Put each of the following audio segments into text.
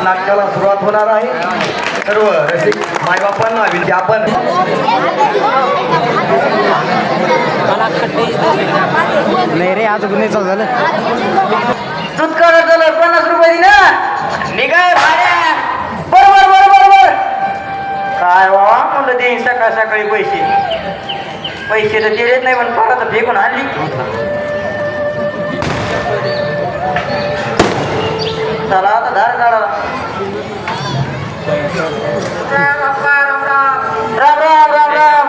नाटकाला सुरुवात होणार आहे. सर्व रसिक माय बापांना आपण नाही रे आज गुन्हे चालू झालं दूध काढत झालं 50 रुपये दिना निघाय भाड्या बरोबर बरोबर बरोबर काय वा म्हणलं देईन सकाळ सकाळी पैसे तर दिलेच नाही पण परत फेकून आणली चला आता धार काढा राम राम राम राम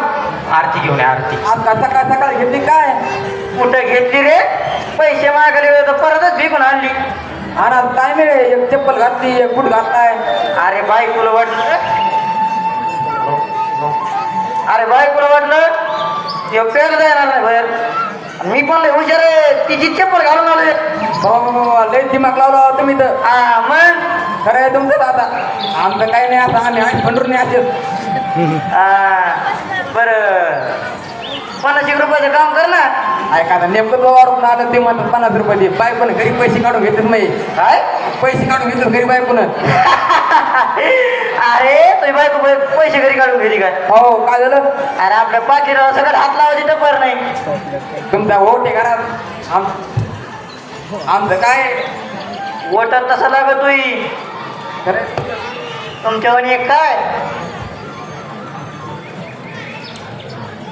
आरती घेऊन ये, आरती आज सकाळ सकाळ घेतली काय कुठं घेतली रे पैसे मागले तर परतच फेकून आणली आणि आज काय मिळे एक चप्पल घातली एक बूट घातलाय अरे बायकोला वाटलं एक पेर जाणार नाही बाहेर मी पण लय हुशार आहे तिची चप्पल घालून आलोय लय दिमाग लावला तुम्ही तर हा मग खरं आहे तुमचं आता आमचं काही नाही आता आम्ही आठ पंढरून नाही बरं 50 रुपयाचं काम कर ना ऐका नेमकं दोन आलं ते म्हणतात 50 रुपये दे बाय पण घरी पैसे काढून घेतात नाही काय पैसे काढून घेतात घरी बाय पण अरे तुझी बायको पैसे घरी काढून घेतली काय हो काय झालं अरे आपल्या पाठीला सगळं हात लावायची टपर नाही तुमचा वोट आहे करा आमचं काय वोटर तसा लागत तुई खरं तुमच्यावर एक काय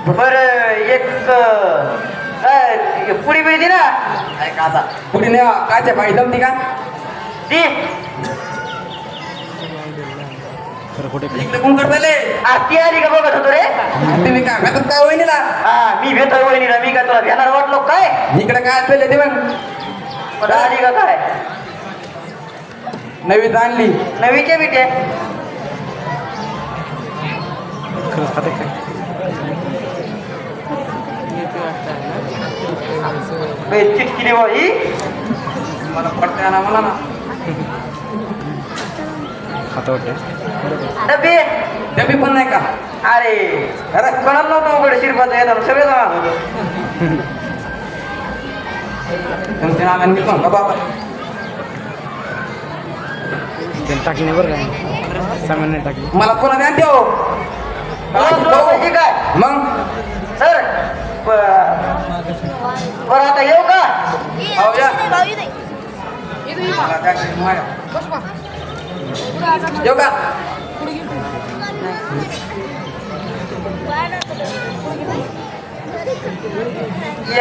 बर एक काय पुडी बिडी ना ऐका आता पुढे नाही कायच्या बाई जमती का ती इकडे कोण करतले ती आली का बघत होतो रे तुम्ही काय भेटत काय वहिनीला हा मी भेटतो वहिनीला मी काय तुला भेणार वाटलो काय इकडे काय असलेले ते मग आली का काय नवीन आणली नवीच्या बिट्या चिटकिली बाई मला पटकन ना मला ना डबे डबी पण नाही का अरे अरे कळत नव्हतं उघड शिरपात येतात सगळे जाणार होतो तुमच्या नावाने मी पण बाबा टाकली नाही बरं काय सामान्य टाकली मला कोणा द्या देऊ काय मग सर बरं आता येऊ का हो या मला काय माया. येऊ का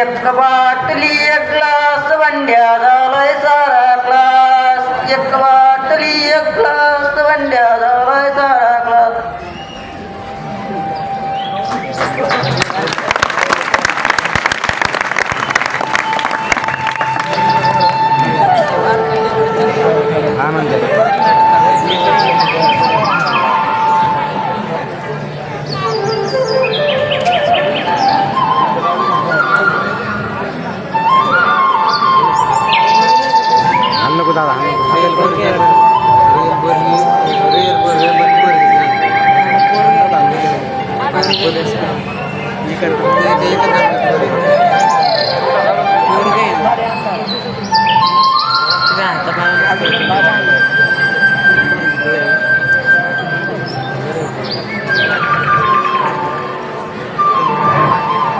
एक बाटली एक ग्लास वंड्या झालाय सारा क्लास एक बाटली एक ग्लास वंड्या झालाय सारा क्लास हा म्हणते नको दादा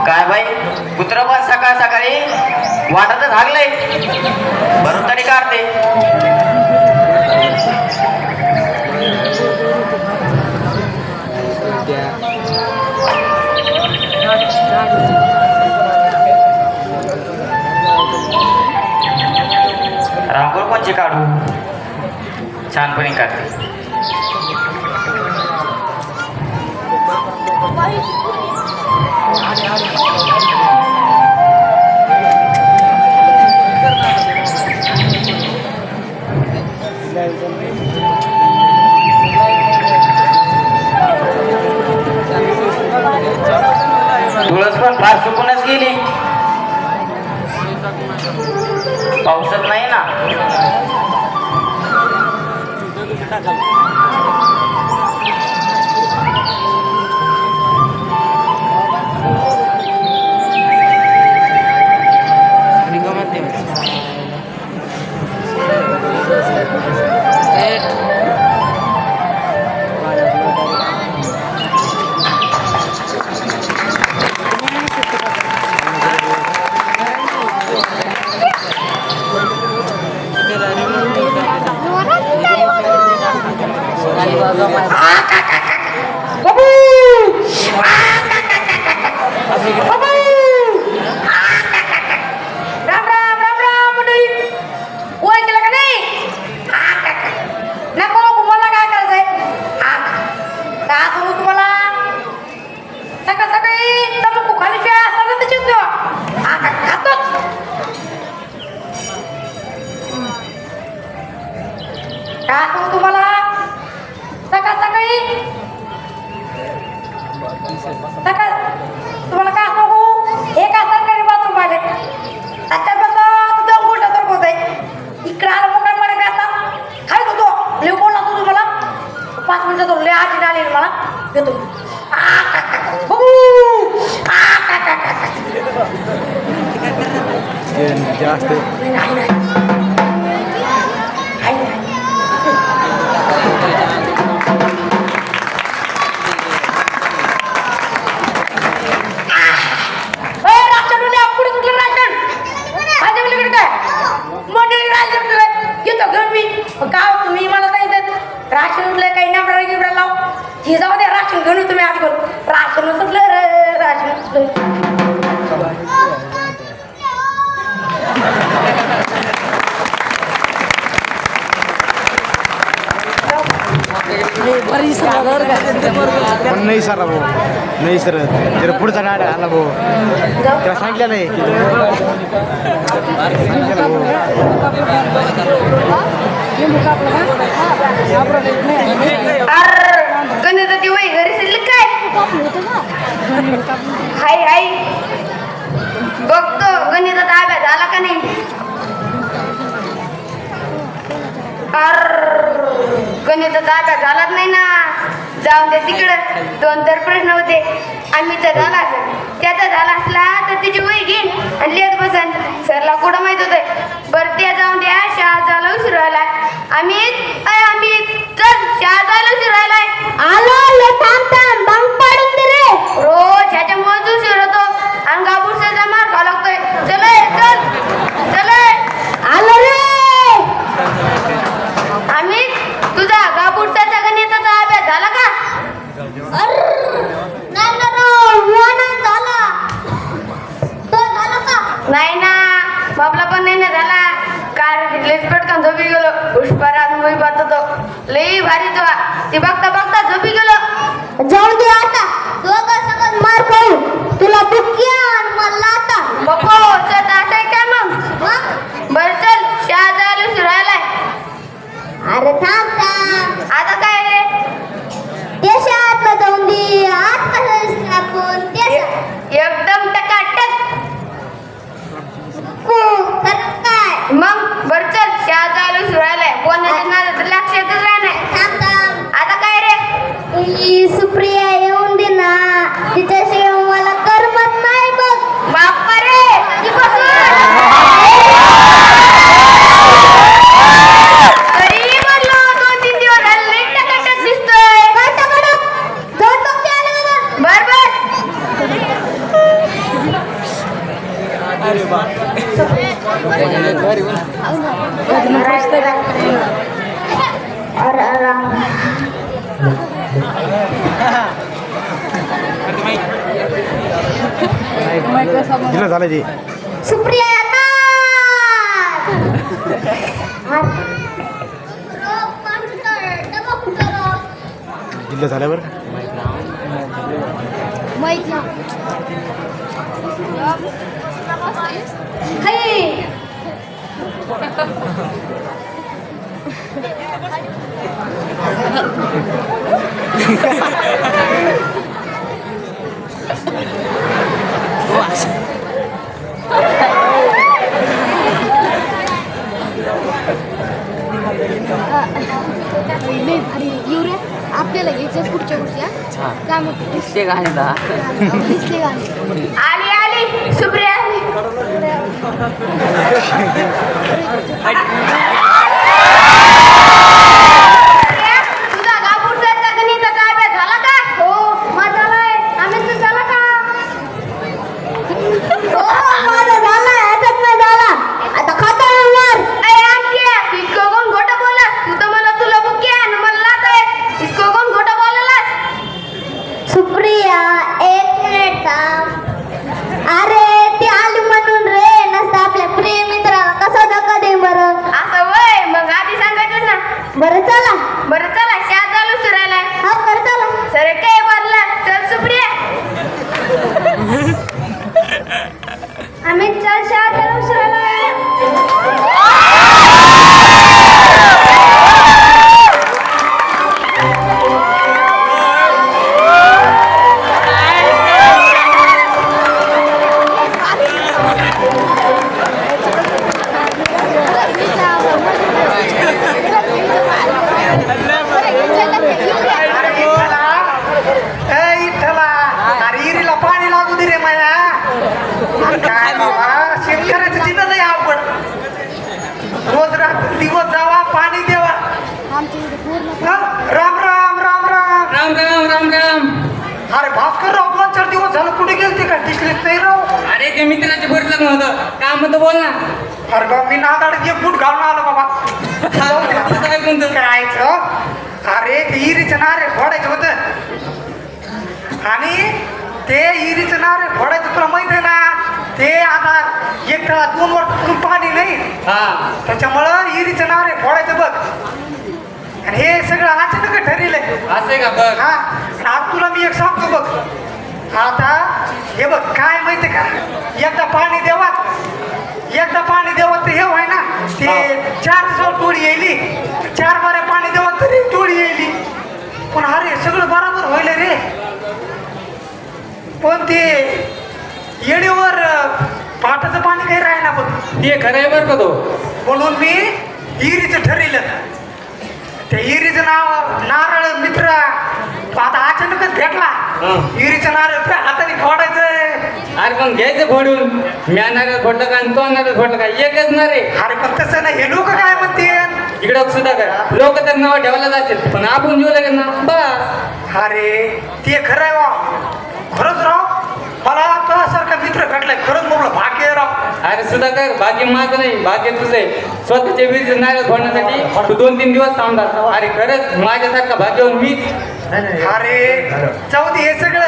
काय बाई कुत्र पण सकाळ सकाळी वाटतच हागलंय भरून तरी काढते रांगोळ कोणची काढू छानपणे काढते तुळस पण फार सुकूनच गेली पावसात नाही ना काय सांगू तुम्हाला सकाळी तुम्हाला काय सांगू एका सरकारी बाथरूम आले त्याच्यापासून दोन गोष्ट तर होत आहे इकडे आलं मोकळ्या मध्ये काय आता खायच होतो लिव बोलला तो तुम्हाला 5 मिनिटं तो लय आजी आली मला येतो जास्त तुम्ही मला सांगितलं राशन उठलं काही नंबर गिबरा लाव हे जाऊ द्या राशन घेऊन तुम्ही आधी करू राशन सुटलं राशन पण नाही सर भाऊ नाही सर जरा पुढचा डाळ आला भाऊ त्याला सांगितलं नाही गणिताची वही घरी शिल्लक काय हाय हाय बघतो गणिताचा अभ्यास झाला का नाही गणिताचा अभ्यास झालाच नाही ना जाऊन दे तिकडं 2 तर प्रश्न होते आम्ही तर झाला त्याचा झाला असला तर तिची वही घेईन आणि लिहित बसन सरला कुठं माहित होतं बरं त्या जाऊन द्या शाळा झाला उशीर व्हायला आम्ही चल शाळा झाला उशीर व्हायलाय आलो थांब बंक पाडून दे रे रोज ह्याच्यामुळे उशीर होतो आणि गाबूरचा मार खावा लागतोय चल आलो रे आम्ही तुझा गाबूरचा गणिताचा अभ्यास झाला का नाही ना बाबला पण नाही झाला कारण लईच पटकन झोपी गेलो पुष्पराज मूवी पाहत होतो लई भारी तुला ती बघता झोपी गेलो जाऊन दे आता दोघं सगळं मार खाऊ तुला बुक्या आणि मला आता बप्पो चल आता काय मग बरं चल शाळा जायला सुरायलाय अरे थांब आता काय रे ते शाळेत जाऊन दे आज कसं आपण एकदम टकाटक काय मग बरं चल शाळा चालू सुरायलाय कोणाच्या नादात लक्षातच राहणार आता काय रे सुप्रिया येऊन दे ना तिच्याशिवाय मला करमत नाही बघ बाप्पा रे तरी म्हणलो 2-3 दिवस झाले लई टकाटक दिसतोय बर दिलं झालं ते सुप्रिया दिलं झालं बरं युरिया आपल्याला घ्यायचं पुढच्या वर्षी काय म्हणतो दिसते गाणीला दिसते गाणी आली सुप्रिया तुझा गाबूरचा गणिताचा अभ्यास झाला का हो माझा झालाय आम्ही तू झाला का हो माझा झाला याच्यात नाही झाला आता खाता येणार इतकं कोण खोटं बोला तू तर मला तुला बुके आणि मला लात आहे इतकं कोण खोटं बोलायला सुप्रिया 1 मिनिट अरे ती आली म्हणून रे नसतं आपल्या प्रिय मित्राला कसा धक्का दे बरं असं ते मित्राचे भरत लग्न होतं काय म्हणतो बोल ना. अरे बा मी नादाड एक फूट घालून आलो बाबा. काय म्हणतो करायचं अरे ते इरीचं नारे फोडायचं होतं आणि ते इरीचं नारे फोडायचं तुला माहित आहे ना. ते आता एक 2 वर्ष पाणी नाही हा त्याच्यामुळं इरीचं नारे फोडायचं बघ. आणि हे सगळं अचानक ठरलंय. असे का बघ. हा आज तुला मी एक सांगतो बघ. आता हे बघ काय माहिती का एकदा पाणी देवात तर हे व्हाय ना ते 4 दिवसावर टोळी येईली 4 बाऱ्या पाणी देवात तरी टोळी येईली. पण अरे सगळं बरोबर व्हायला रे. पण ते येडीवर पाटाचं पाणी काही राही ना बघ. ते खरं आहे बरं का तो. म्हणून मी हिरीचं ठरलं. त्या हिरीचं नाव नारळ मित्र आता अचानकच भेटला. हिरीचं नारळ हाताने फोडायचं. अरे पण घ्यायचं फोडून म्यानार फोडलं का आणि तो नारळ फोडलं का एकच ना रे. अरे पण तसं नाही हे लोक काय म्हणते. इकडं सुद्धा कर लोक तर नाव ठेवायला जातील पण आपण जीव लागेल ना बस. अरे ते खरं आहे बा. खरंच राव मला तुझ्यासारखा मित्र भेटलाय. खरंच म्हटलं भाग्य आहे राव. अरे सुद्धा कर भाग्य माझं नाही भाग्य तुझं आहे. स्वतःच्या वीर नारळ फोडण्यासाठी तू 2-3 दिवस थांबणार. अरे खरंच माझ्यासारखा भाग्यवान मीच. अरे जाऊ दे हे सगळं.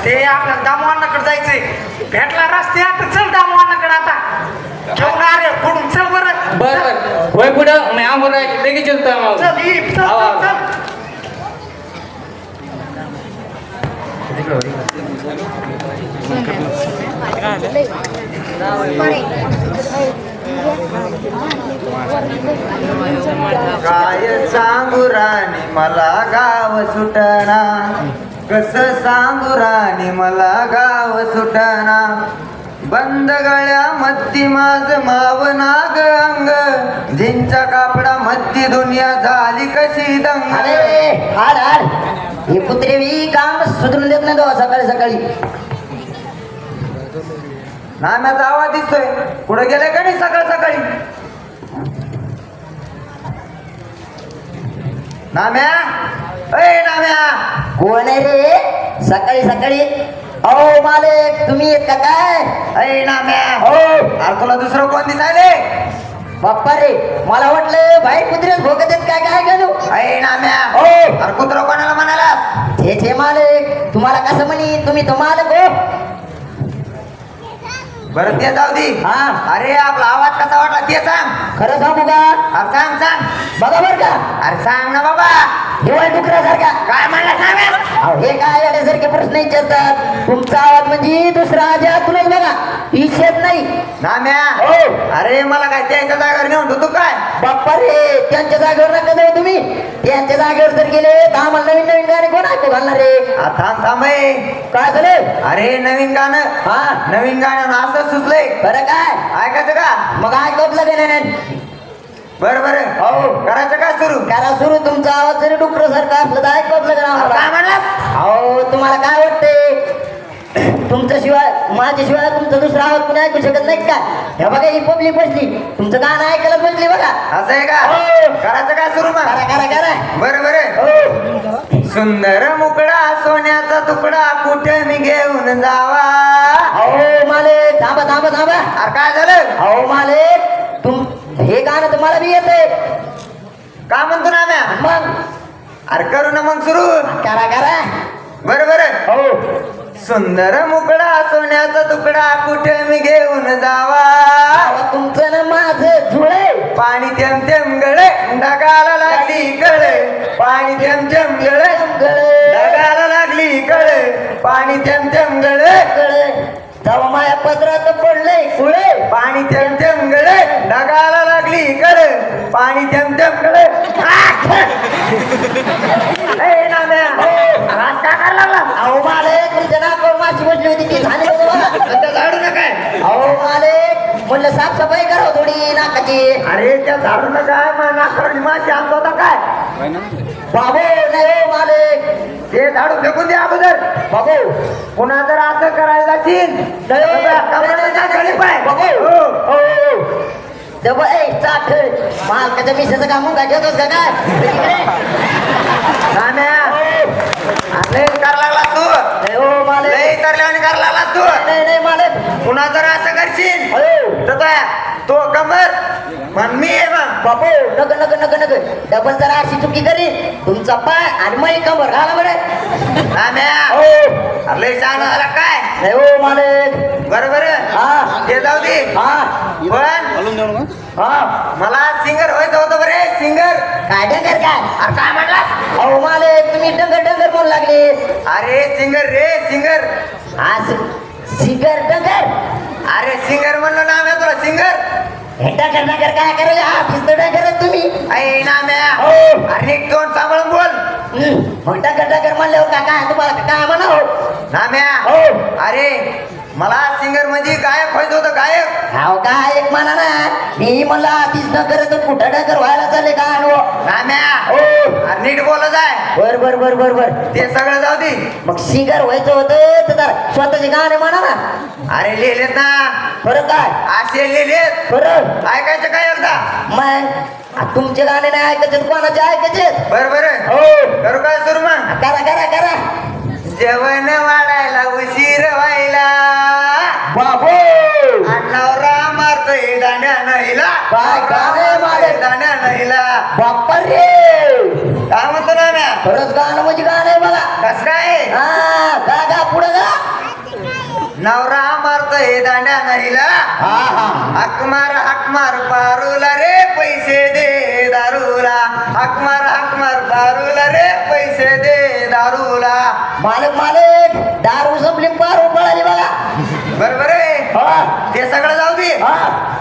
ते आपल्याला दामवानाकडे जायचंय. भेटला रस्त्यात चल दामवानाकडे आता घेऊन अरे फोडून चल बरं. बर होय पुढं मी आमोर लगेच चलतो आम्हाला. चल ही, चल, चल, चल. काय सांगू राणी मला गाव सुटना कस सांगू राणी मला गाव सुटना बंद गळ्या मत्ती माझ माव नाग अंग जिंच्या कापडा मत्ती दुनिया झाली कशी दंग. अरे हाड हाड हे कुत्रे बी काम सुधरून देत नाही तो सकाळी सकाळी. नाम्याचा आवाज दिसतोय कुठं गेले का नाही सकाळ सकाळी. नाम्या अय नाम्या कोण आहे रे सकाळी सकाळी. अहो मालक तुम्ही येत का काय. अय नाम्या हो अरे तुला दुसरं कोण दिसायले. बाप्पा रे मला वाटलं बाई कुत्र्यात भोगत येत काय काय घालू. अय नाम्या हो अरे कुत्र कोणाला म्हणाला. ते मालक तुम्हाला कसं म्हणी तुम्ही तो मालक हो. बरं ते जाऊ दे. हा अरे आपला आवाज कसा वाटला ते सांग. खरं सांगू का अरे सांग सांग. बघा बर का अरे सांग ना बाबा. दिवाळी डुकरासारखा. काय म्हणला सांग. अहो हे काय येण्यासारखे प्रश्न विचारतात. तुमचा आवाज म्हणजे दुसरा तुलाच बघा इच्छेत नाही. नाम्या हो अरे मला काय त्याच्या जागेवर नेऊन ठेवतो काय. बाप्पा रे त्यांच्या जागेवर नका जाऊ तुम्ही. त्यांच्या जागेवर जर गेले तर आम्हाला नवीन नवीन गाणे कोण ऐकू घालणार रे. थांब थांब ए. काय झालं. अरे नवीन गाणं हा नवीन गाणं असं सुचलंय. बरं काय ऐकायचं का. मग ऐकवलं का नाही. बरं बरं हो करायचं काय सुरू. करा सुरू. तुमचा आवाज जरी डुकर सारखा असलं तर ऐकवलं का काय आम्हाला. म्हणलास. अहो तुम्हाला काय वाटते तुमच्याशिवाय माझ्याशिवाय तुमचा दुसरा आवाज कोणी ऐकू शकत नाही का. हे बघा ही पब्लिक बसली तुमचं गाणं ऐकायला बसली बघा. असं आहे का. हो. करायचं काय सुरू मग. करा करा करा. बरं बरं. हो सुंदर मुकडा सोन्याचा तुकडा कुठे मी घेऊन जावा. अहो मालक थांबा थांबा थांबा. अरे काय झालं. अहो मालक तुम हे गाणं तुम्हाला बी येते का म्हणतो ना म्या. मग अरे करू ना मग सुरू. करा करा. बरं बरं. हो सुंदर मुकडा सोन्याचा तुकडा कुठे मी घेऊन जावा. अहो, तुमचं ना माझं जुळे. पाणी थेंब थेंब गळे ढगाला लागली कळे. पाणी थेंब थेंब गळे ढगाला लागली कळे. पाणी थेंब थेंब गळे तेव्हा माझ्या पदरात पडलंय कुळे. पाणी थेंब थेंब गळे ढगाला लागली कळे. पाणी थेंब थेंब गळे. ए नाम्या हात का करायला लागला. अहो मालक तुमच्या नाकावर माशी बसली होती ती झाली बघा बघा. आता झाडू नका. अहो मालक म्हणलं साफसफाई करा थोडी नाकाची. अरे त्या झाडू नका मग नाकावरली माशी आणतो होता काय. बाबू नाही हो मालक. ते झाडू फेकून दे अगोदर. बाबू पुन्हा जर असं करायला जाशील चाट मालकाच्या मिशाचं काम काय घेतोस का काय. करायला लागला तू. हो मालक लय तरल्यावानी करायला लागलास तू. नाही नाही मालक. पुन्हा जर असं करशील हो तर काय, तो कमर म्हण मी आहे मग. बापू नग नग नग नग डबल जरा अशी चुकी करी तुमचा पाय आणि मग कमर घाला बरं. नाम्या हो अरे लय शहाणा झाला काय. नाही हो मालक. बरोबर हा ते जाऊ दे. हा पण हा मला सिंगर व्हायचं होतं बरे. सिंगर. काय डंगर काय. अरे काय म्हणलास. अहो मालक तुम्ही डंगर डंगर म्हणू लागले. अरे सिंगर रे सिंगर. हा सिंगर डंगर. अरे सिंगर म्हणलो नाम्या तुला सिंगर. डंगर डंगर काय करायला हा फिस्त डंगर तुम्ही. ऐ नाम्या हो अरे नीट तोंड सांभाळून बोल. मग डंगर डंगर म्हणल्यावर काय तुम्हाला काय म्हणावं. नाम्या हो अरे मला सिंगर म्हणजे गायक व्हायचं होतं गायक. हाव काय एक म्हणा ना मी म्हणला तीच डंगर तर कुठं डंगर व्हायला चालले का आणू. नाम्या हो अरे नीट बोलत आहे. बर बर बर बर बर. ते सगळं जाऊ दे. मग सिंगर व्हायचं होतं तर जरा स्वतःचे गाणे म्हणा ना. अरे लिहिलेत ना बरं काय असे लिहिलेत. बरं ऐकायचं काय एकदा. मग तुमचे गाणे नाही ऐकायचे कोणाचे ऐकायचे. बरोबर हो करू काय सुरू मग. करा करा करा. जेवण वाढायला उशीर व्हायला बाबू नवरा मारतोय दाण्या नाहीला. काय गाणे मारे. दाण्या नाहीला. बाप्पा रे काय म्हणतो ना म्या. खरंच गाणं म्हणजे गाणं आहे बघा. कस काय. हा गा गा पुढे गा. नवरा मारतोय दाण्या नाहीला. हा हा हाक मार पारूला रे पैसे दे दारूला. हाक मार पारूला रे पैसे दे दारूला. मालक मालक दारू संपली पारू पळाली बघा. बरोबर आहे. हा ते सगळं जाऊ दे. हा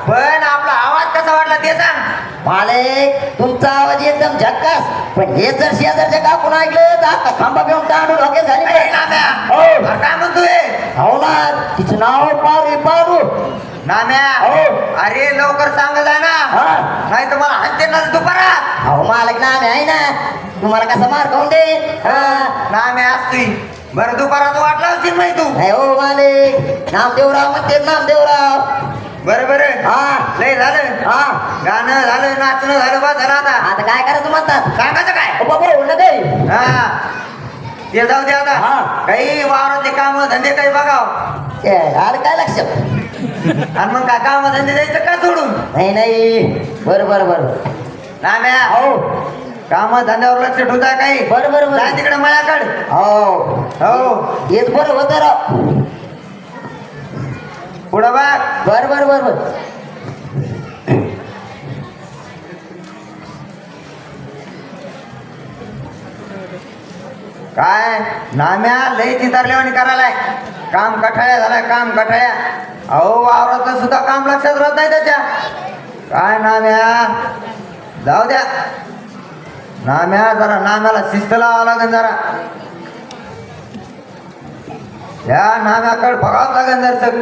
पण आपला आवाज कसा वाटला ते सांग. मालक तुमचा आवाज एकदम झक्कास. पण हे जर शेजारच्या काकून ऐकलं तर आता खांबा पिऊन टाळून डोक्यात झाली ऐ बरं. नाम्या हो अरे काय म्हणतोय. हो ना तिचं नाव पारू आहे, पारू. नाम्या हो. अरे लवकर सांग जा ना. हा नाही तुम्हाला हत्ते ना दुपारात. अहो मालक नाम आहे ना तुम्हाला कसा मार खाऊन दे. हा नाम्या असती बरं दुपारात वाटला असेल माहिती तू. नाही हो मालक नामदेवराव म्हणते नामदेवराव. बरोबर हा लय झालं. हा गाणं झालं नाचणं झालं बा झालं. आता आता काय करायचं म्हणतात. सांगायचं काय. बाबा बोल ना काही. हा ते जाऊ दे आता. हा. काही वावरातले काम धंदे काही बघाव. आलं काय लक्ष. आणि मग काय काम धंदे द्यायचं का सोडून. नाही नाही बरं बरं बरं. नाम्या हो काम धंद्यावर लक्ष ठेवता काही. बरं बरं काय बरं. तिकडे मळ्याकड. हो हो हेच बरं होतं राव. पुढं बघ. बरं बरं बरं बरं. काय नाम्या लय चितारल्यावानी करायलाय. काम कठाळ्या झालाय काम कठाळ्या. अहो वावरातलं सुद्धा काम लक्षात राहत नाही त्याच्या. काय नाम्या जाऊ द्या. नाम्या जरा नाम्याला शिस्त लावावं लागेल जरा. या नाम्याकडे बघावं लागेल जर सग.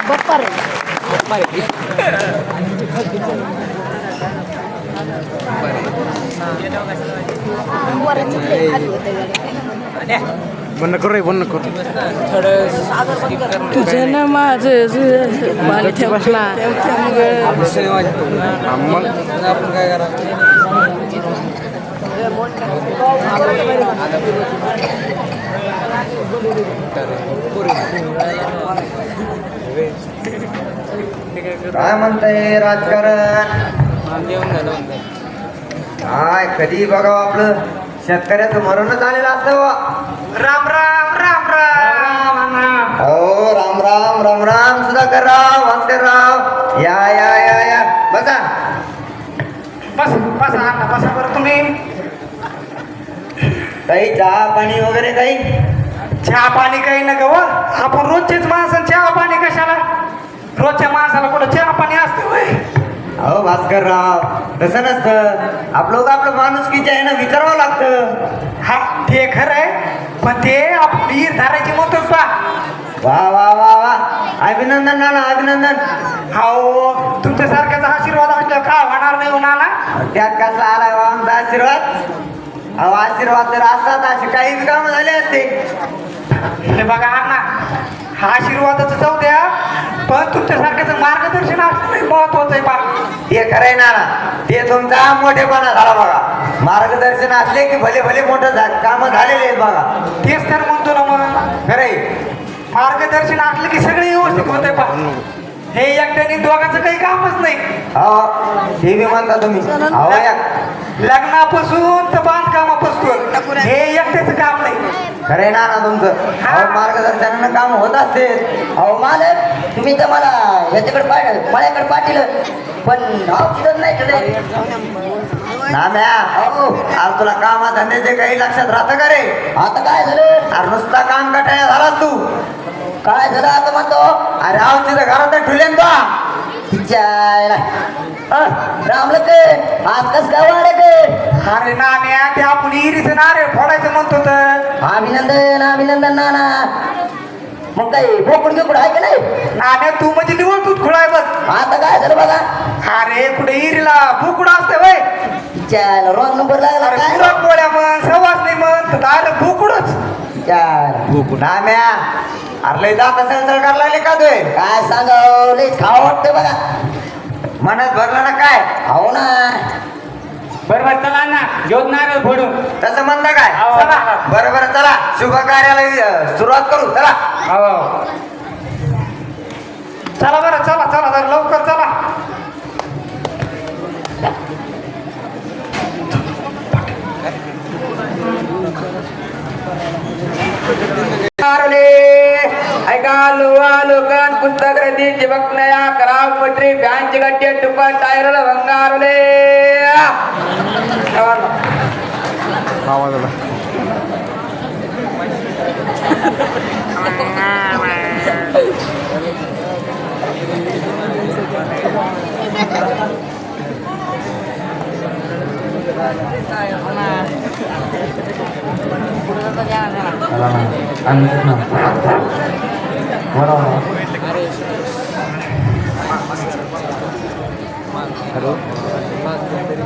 बाप्पा रे वरच खाली होते गाडी. तुझं ना माझं पाणी ठेवला आपण काय करा. काय म्हणताय राजकारण. काय कधी बघावं आपलं शेतकऱ्याचं मरणच आलेलं असतं बुवा. राम राम राम राम. हो राम राम राम राम सुधाकरराव भास्करराव या या या या बसा. बस बसा बसा बरं तुम्ही. काही चहा पाणी वगैरे काही. चहा पाणी काही नका व. आपण रोजचेच माणसं चहा पाणी कशाला. रोजच्या माणसाला कुठं चहा पाणी असतं होय. अहो भास्करराव तसं नसतं. आपलं आपलं माणुसकीच्या आहे ना विचारावं लागतं. हा ते खरं आहे. पण ते आपली धाराची मोठच पा. वा वा वा वा अभिनंदन नाना अभिनंदन. हो तुमच्यासारख्याचा आशीर्वाद असल्यावर का होणार नाही हो नाना. त्यात कसा आलाय वा आमचा आशीर्वाद. अहो आशीर्वाद जर असतात अशी काही बी कामं झाले असते. हे बघा अण्णा हा आशीर्वादाचं जाऊ द्या. पण तुमच्यासारख्याचं मार्गदर्शन असणं महत्वाचं आहे पा. ते खरंय ना ते तुमचा मोठेपणा झाला बघा. मार्गदर्शन असले की भले भले मोठं काम झालेले आहेत बघा. तेच तर म्हणतो ना मग. खरंय. मार्गदर्शन असलं की सगळे व्यवस्थित होते पा. हे एकट्याने दोघांचं काही कामच नाही. हो ते बी म्हणता तुम्ही. अहो या लग्नापासून तर बांधकामापासून हे एकट्याचं काम नाही. खरंय ना तुमचं. अहो मार्गदर्शनानं काम होत असते. अहो मालक तुम्ही तर मला याच्याकडे मळ्याकडे पाठवलं पण औषध नाही ठेवले. नाम्या आज तुला कामा धंद्याचे काही लक्षात राहतं का रे? आता काय झालं? अरे नुसता काम कटाळ्या झालास तू. काय झालं आता म्हणतो? अरे आव तिथं घरात ठुलेन तो. रामलक आज कस काय वाढत? अरे नाम्या ते आपण इरीचं नारे फोडायचं म्हणतो तर. अभिनंदन अभिनंदन नाना. मग काही बोकड गिकड आहे का नाही? नाम्या तू म्हणजे निवळ तूच खुळाय बघ. आता काय झालं बघा? अरे कुठे इरीला बुकुड असते वय. रॉंग नंबर लागला अरे काय? पुरा पोळ्या म्हण सवास नाही म्हण तर आलं बुकुडच. नाम्या अरे लय दात सळसळ करायला लागले का तू? काय सांगाव लय खावं वाटतं बघा. मनात भरलं ना काय? हो ना. बरोबर चला ना घेऊन नारळ फोडून. तसं म्हणता काय? हो, चला. हो. बरं बरं चला शुभ कार्याला सुरुवात करू. चला हो चला बरं चला चला जरा लवकर चला. ऐका लोकान पुस्तक रदी चिबक नया खराब पटरी बँच गट्टे टुपा टायर भंगारले.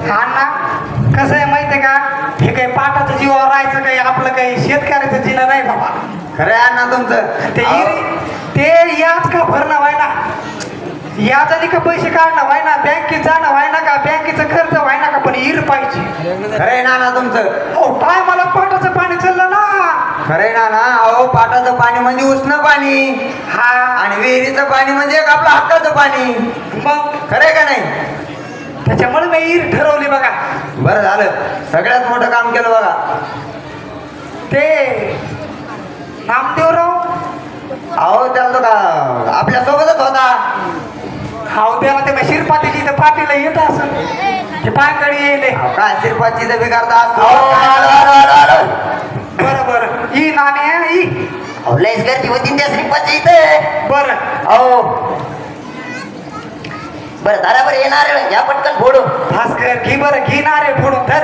हा ना कसं आहे माहितीये का हे काही पाटाचं जीवावर राहायचं काही आपलं काही शेतकऱ्याचं जीणं नाही बाबा. खरं आहे ना तुमचं. ते ते याच का भरणं व्हाय ना याच आधी का पैसे काढणं व्हाय ना बँकेत जाणं व्हाय ना का बँकेचं कर्ज व्हाय ना का पण हिर पाहिजे. खरंय ना तुमचं. हो काय मला पाटाचं पाणी चाललं ना. खरंय ना अहो पाटाचं पाणी म्हणजे उष्ण पाणी. हा आणि विहिरीचं पाणी म्हणजे एक आपलं हक्काचं पाणी. मग खरंय का नाही? त्याच्यामुळे मी हिर ठरवली बघा. बरं झालं सगळ्यात मोठं काम केलं बघा. ते नामदेवराव अहो त्याला तो का आपल्या सोबतच होता. हाव त्याला ते शिरपातीची इथं पाटीला येत असं ते पायकडे येईल. अहो, काय शिरपाची तर बिगारता बरं बरं ही नाणे ही लयच गर्दी होती त्या श्रीपाची इथं. बरं हो बरं झाला बरं येणार या पटकन फोडू. भास्कर घे बरं घे नारे फोडून धर.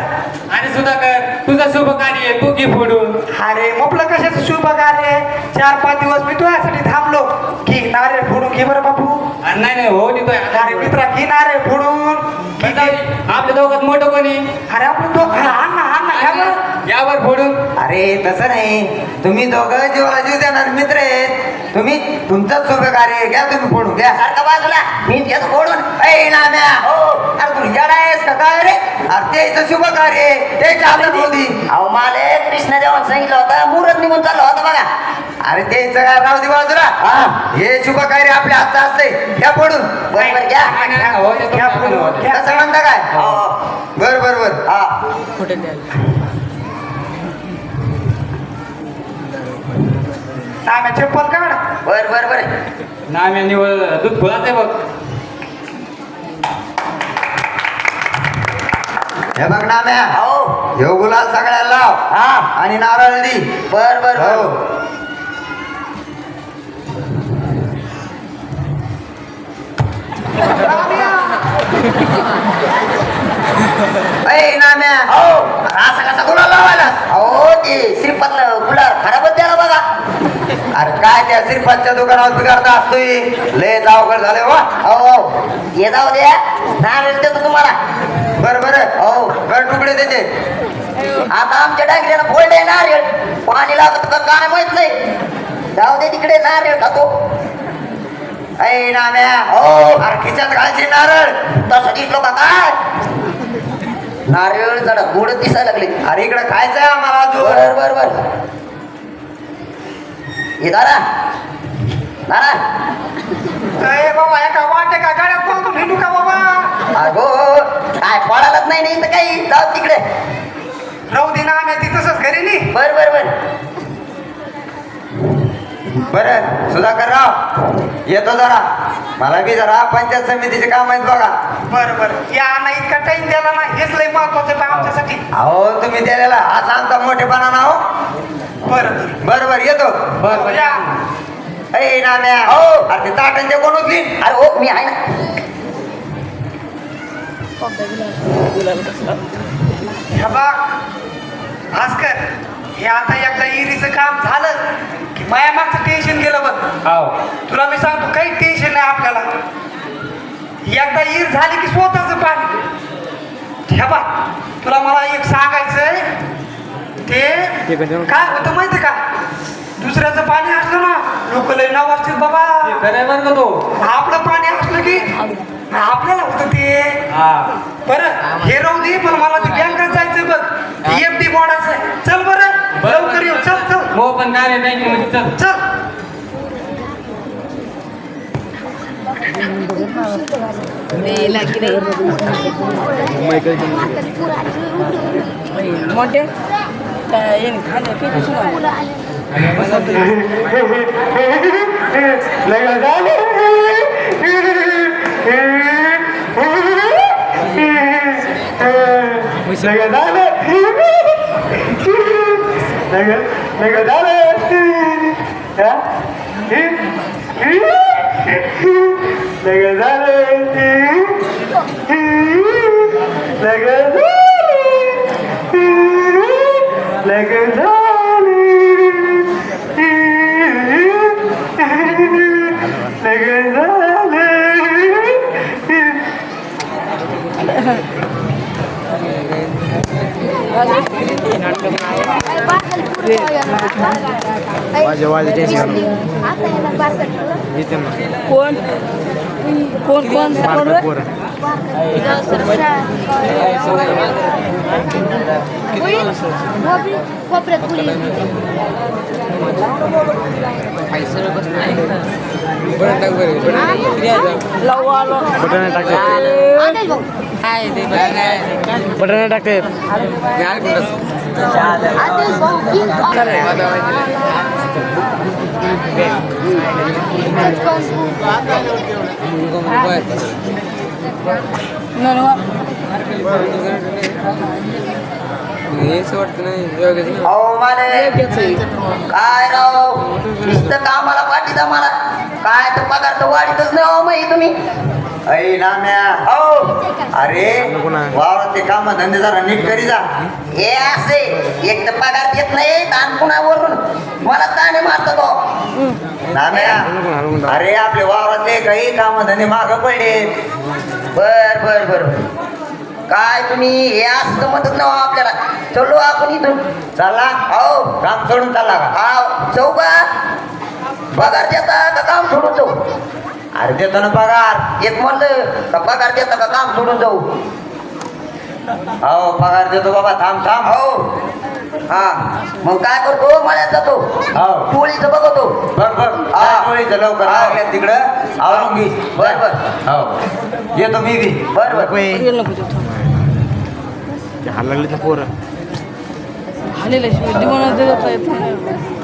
आणि सुधाकर तुझं शुभ कार्य आहे तू घे फोडून. अरे म्हटलं कशाचं शुभ कार्य 4-5 दिवस मी तुझ्यासाठी थांबलो. घे नारे फोडून घे बरं बापू. नाही नाही हो देतोय अरे मित्रा घे नारे फोडून घे, घे. आपल्या दोघात मोठं कोणी अरे आपण तो आण ना घ्या बरं. यावर फोडून. अरे तसं नाही तुम्ही दोघं जीवाला जीव देणार मित्र आहेत. तुम्ही तुमचंच शुभ कार्य घ्या तुम्ही फोडून घ्या. सारखा बाजूला मी घेतो फोडून. ऐ नाम्या हो अरे तू येडा आहेस का काय रे? अरे तेच शुभ कार्य ते हातात होती. अहो माले कृष्णदेवान सांगितलं होतं मुहूर्त निघून चाललं होतं बघा. अरे तेच राव दे बाजूला. हे शुभ कार्य आपल्या हातात असते घ्या फोडून. बरोबर घ्या. हो, देतो. घ्या फोडून घ्या. कसं म्हणता काय? बर बर बर हा नाम्या चप्पल काढ. बर बर बर नाम्या निवळ दूध फुलाच आहे बघ. हे बघ नाम्या हो हे गुलाल सगळ्याला लाव. हा आणि नारळ दी. बर बर बर हो ऐ नाम्या हो असं कसा गुलाल लावायला? अहो ते श्रीपातलं गुलाल खराबच द्याला बघा. अरे काय त्या श्रीपादच्या दुकानावर बिगारता असतोय. लय अवघड झाले वा. हो ये जाऊ द्या नारळ देतो तुम्हाला. बर बर हो कर तुकडे त्याचे. आता आमच्या डांगऱ्याला फोडले नारळ पाणी लागत का काय माहित नाही. जाऊ दे तिकडे नारळ खातो. ऐ नाम्या हो अरे खिच्यात घालची नारळ तसं दिसलो का काय नारळ जरा गोड दिसायला लागले अरे इकडे खायचंय आम्हाला अजून बर बर बर हे दारा दारा ए बाबा एका वाटे का गाड्यात पळतो भेटू का बाबा अगो काय पळालच नाही नाही तर काही जाऊ तिकडे राहू दे ना आम्ही ती तसंच घरी नाही बर बर बर बरं सुधाकर राव येतो जरा मला बी जरा पंचायत समितीचे काम आहेत बघा बरं बरं या ना इतका टाइम द्याला ना हेच लय महत्वाचं आहे आमच्यासाठी अहो तुम्ही दिलेला हाच आमचा मोठेपणा ना हो बरं बरं बरं येतो बरं या ऐ नाम्या हो अरे ते ताटांचे कोण उचली अरे हो मी आहे ना ह्या बघ भास्कर हे आता एकदा इरीचं काम झालं की माया मागचं टेन्शन गेलं बघ तुला मी सांगतो काही टेन्शन नाही आपल्याला एकदा इर झाली की स्वतःच पाणी ह्या बघ तुला मला एक सांगायचंय ते काय होतं माहिती का दुसऱ्याचं पाणी असलं ना लोक लय नाव असतील बाबा खरं बरं का तो आपलं पाणी असलं की आपल्याला होतं ते बरं हे राहू दे पण मला ते बँकेत जायचं बघ एफडी बोर्डाचं चल बरं लवकर येऊ चल चल हो पण काय बँक मध्ये चल चल मोठे खाणे किती सुना कोण कोण कोण कोपऱ्यात पुरी बटन टाकते अहो माले काय राव नुसतं कामाला पाठीचा मला काय तर पगार तर वाढीतच नाही हो मग तुम्ही ऐ नाम्या हो अरे वावरात काम धंदे जरा नीट करी जा हे असे एक तर पगार देत नाही ताण पुण्यावरून मला ताणे मारतो तो नाम्या अरे आपले वावरातले काही काम धंदे माग पडले बर बर बर काय तुम्ही हे असं मदत ना आपल्याला चलो आपण इथून चालला हो काम सोडून चालला का हा चौका पगार देता का काम सोडून जाऊ अरे देतो ना पगार एक म्हणलं का पगार देता का काम सोडून जाऊ हो पगार देतो बाबा थांब थांब हो हा मग काय करतो मळ्यात जातो हो टोळीचं बघतो बघ बघ टोळीचं लवकर लागल्या तिकडं आवरून घे बर बर हो येतो मी बी बर बर हाल लागले तर पोरं हालेले दिवाना देत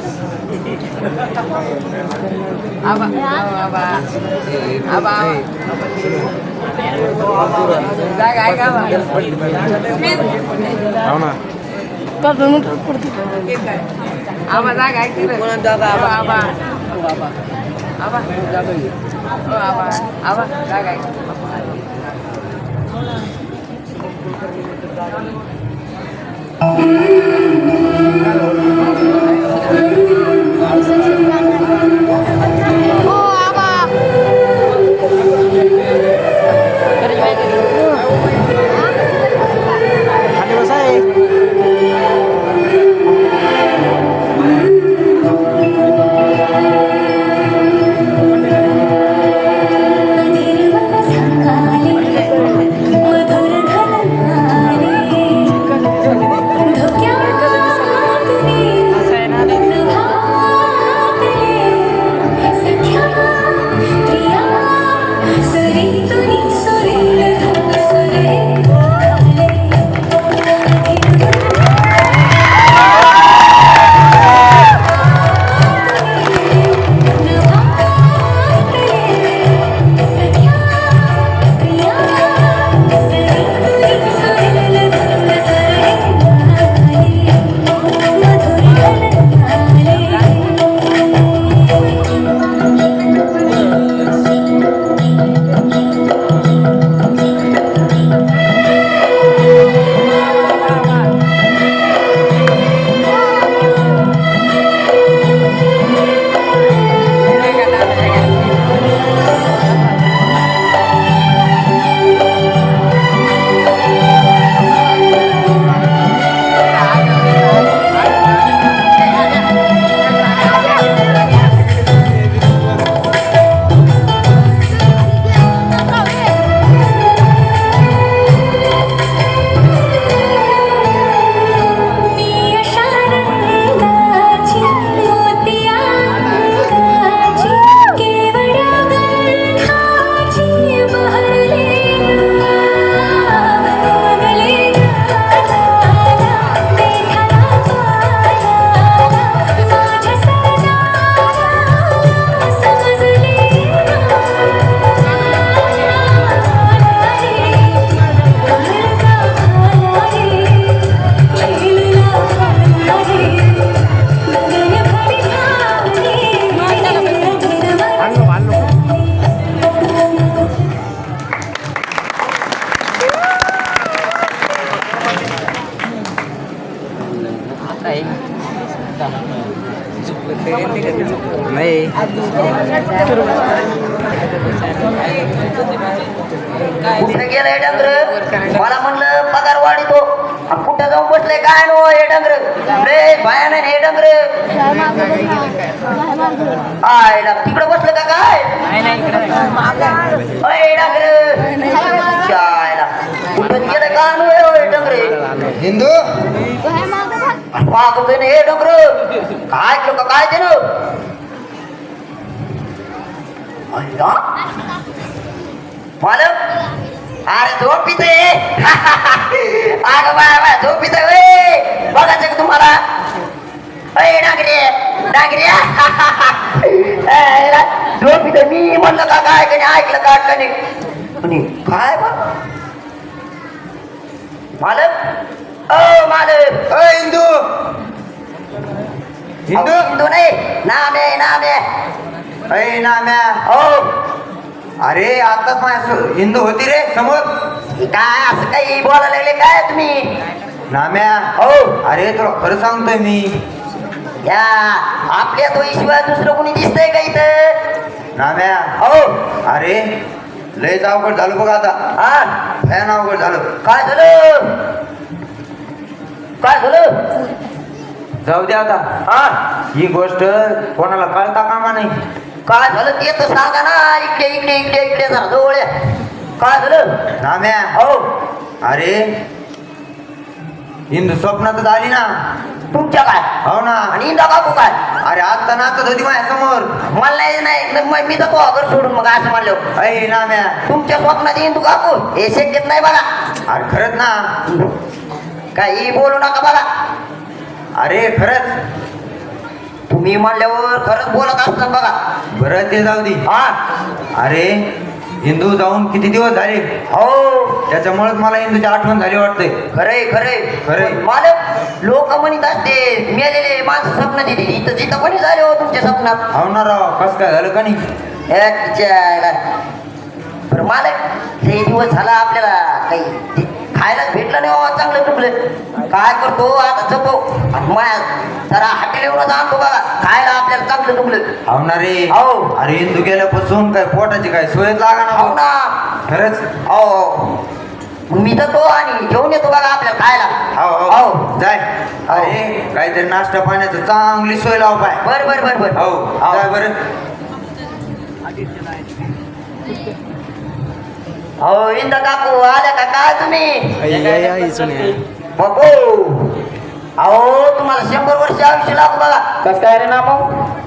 कुठे गेलंय डंगर मला म्हणलं पगार वाढीतो आणि कुठं जाऊन बसले काय नो हे डंगर रे भयान आहे हे डंगर आयला तिकडे बसलं का काय अय डंगर आयला कुठं गेलं का नो हे डंगरे हिंदू पाहतोय ना हे डंगर काय लोक काय ते ना मालक अरे झोपीत अगं बाय झोपीत बघायचं का तुम्हाला अय डांगरे डांगरे झोपीत मी म्हणलं का काय कधी ऐकलं का कधी काय बा मालक ओ मालक अ हिंदू हिंदू हिंदू नाही नामे नामे अय नाम्या हो अरे आताच माझ्या हिंदू होती रे समोर काय असं काही बोलायला लागले काय तुम्ही नाम्या हो अरे तुला खरं सांगतोय मी या आपल्या शिवाय दुसरं कोणी दिसतंय का इथं नाम्या हो अरे लयच अवघड झालं बघ आता हा भयान अवघड झालं काय झालं काय झालं जाऊ दे आता हा ही गोष्ट कोणाला कळता कामा नाही काय झालं ते तर सांगा ना इकडे इकडे इकडे इकडे जरा जवळ या. काय झालं नाम्या हो अरे हिंदू स्वप्नातच आली ना तुमच्या काय हो ना आणि इंदा बाबू काय अरे आता नाचत होती माझ्या समोर मला नाही मी तर तो घर सोडून मग असं म्हणलं अय नाम्या तुमच्या स्वप्नात इंदू काकू हे शक्यत नाही बघा अरे खरंच ना काही बोलू नका बघा अरे खरंच तुम्ही म्हणल्यावर खरंच बोलत असतात बघा बरं ते जाऊ दे हा अरे हिंदू जाऊन किती दिवस झाले हो त्याच्यामुळेच मला हिंदूची आठवण झाली वाटते खरंय खरंय खरंय. मालक लोक म्हणत असते मेलेले माणसं स्वप्न दिली इथं जिथं कोणी झाले हो तुमच्या स्वप्नात हो ना राव कसं काय झालं का नाही बरं मालक हे दिवस झाला आपल्याला काही खायलाच भेटलं नाही बाबा चांगलं टुकलं काय करतो आता जपो आणि माया जरा हॉटेल येऊन आणतो बघा खायला आपल्याला चांगलं टुकलं हो ना रे हो. अरे हिंदू गेल्यापासून काय पोटाची काय सोय लागा हो ना ना खरंच हो मग मी जातो आणि घेऊन येतो बघा आपल्याला खायला हो हो जाय अरे काहीतरी नाश्ता पाण्याचं चांगली सोय लाव पाय बर बर बर बर हो जाय बरं हो इंदा काकू आल्या का काय तुम्ही बाबू अहो तुम्हाला 100 वर्ष आयुष्य लागू बघा कस काय रे ना मग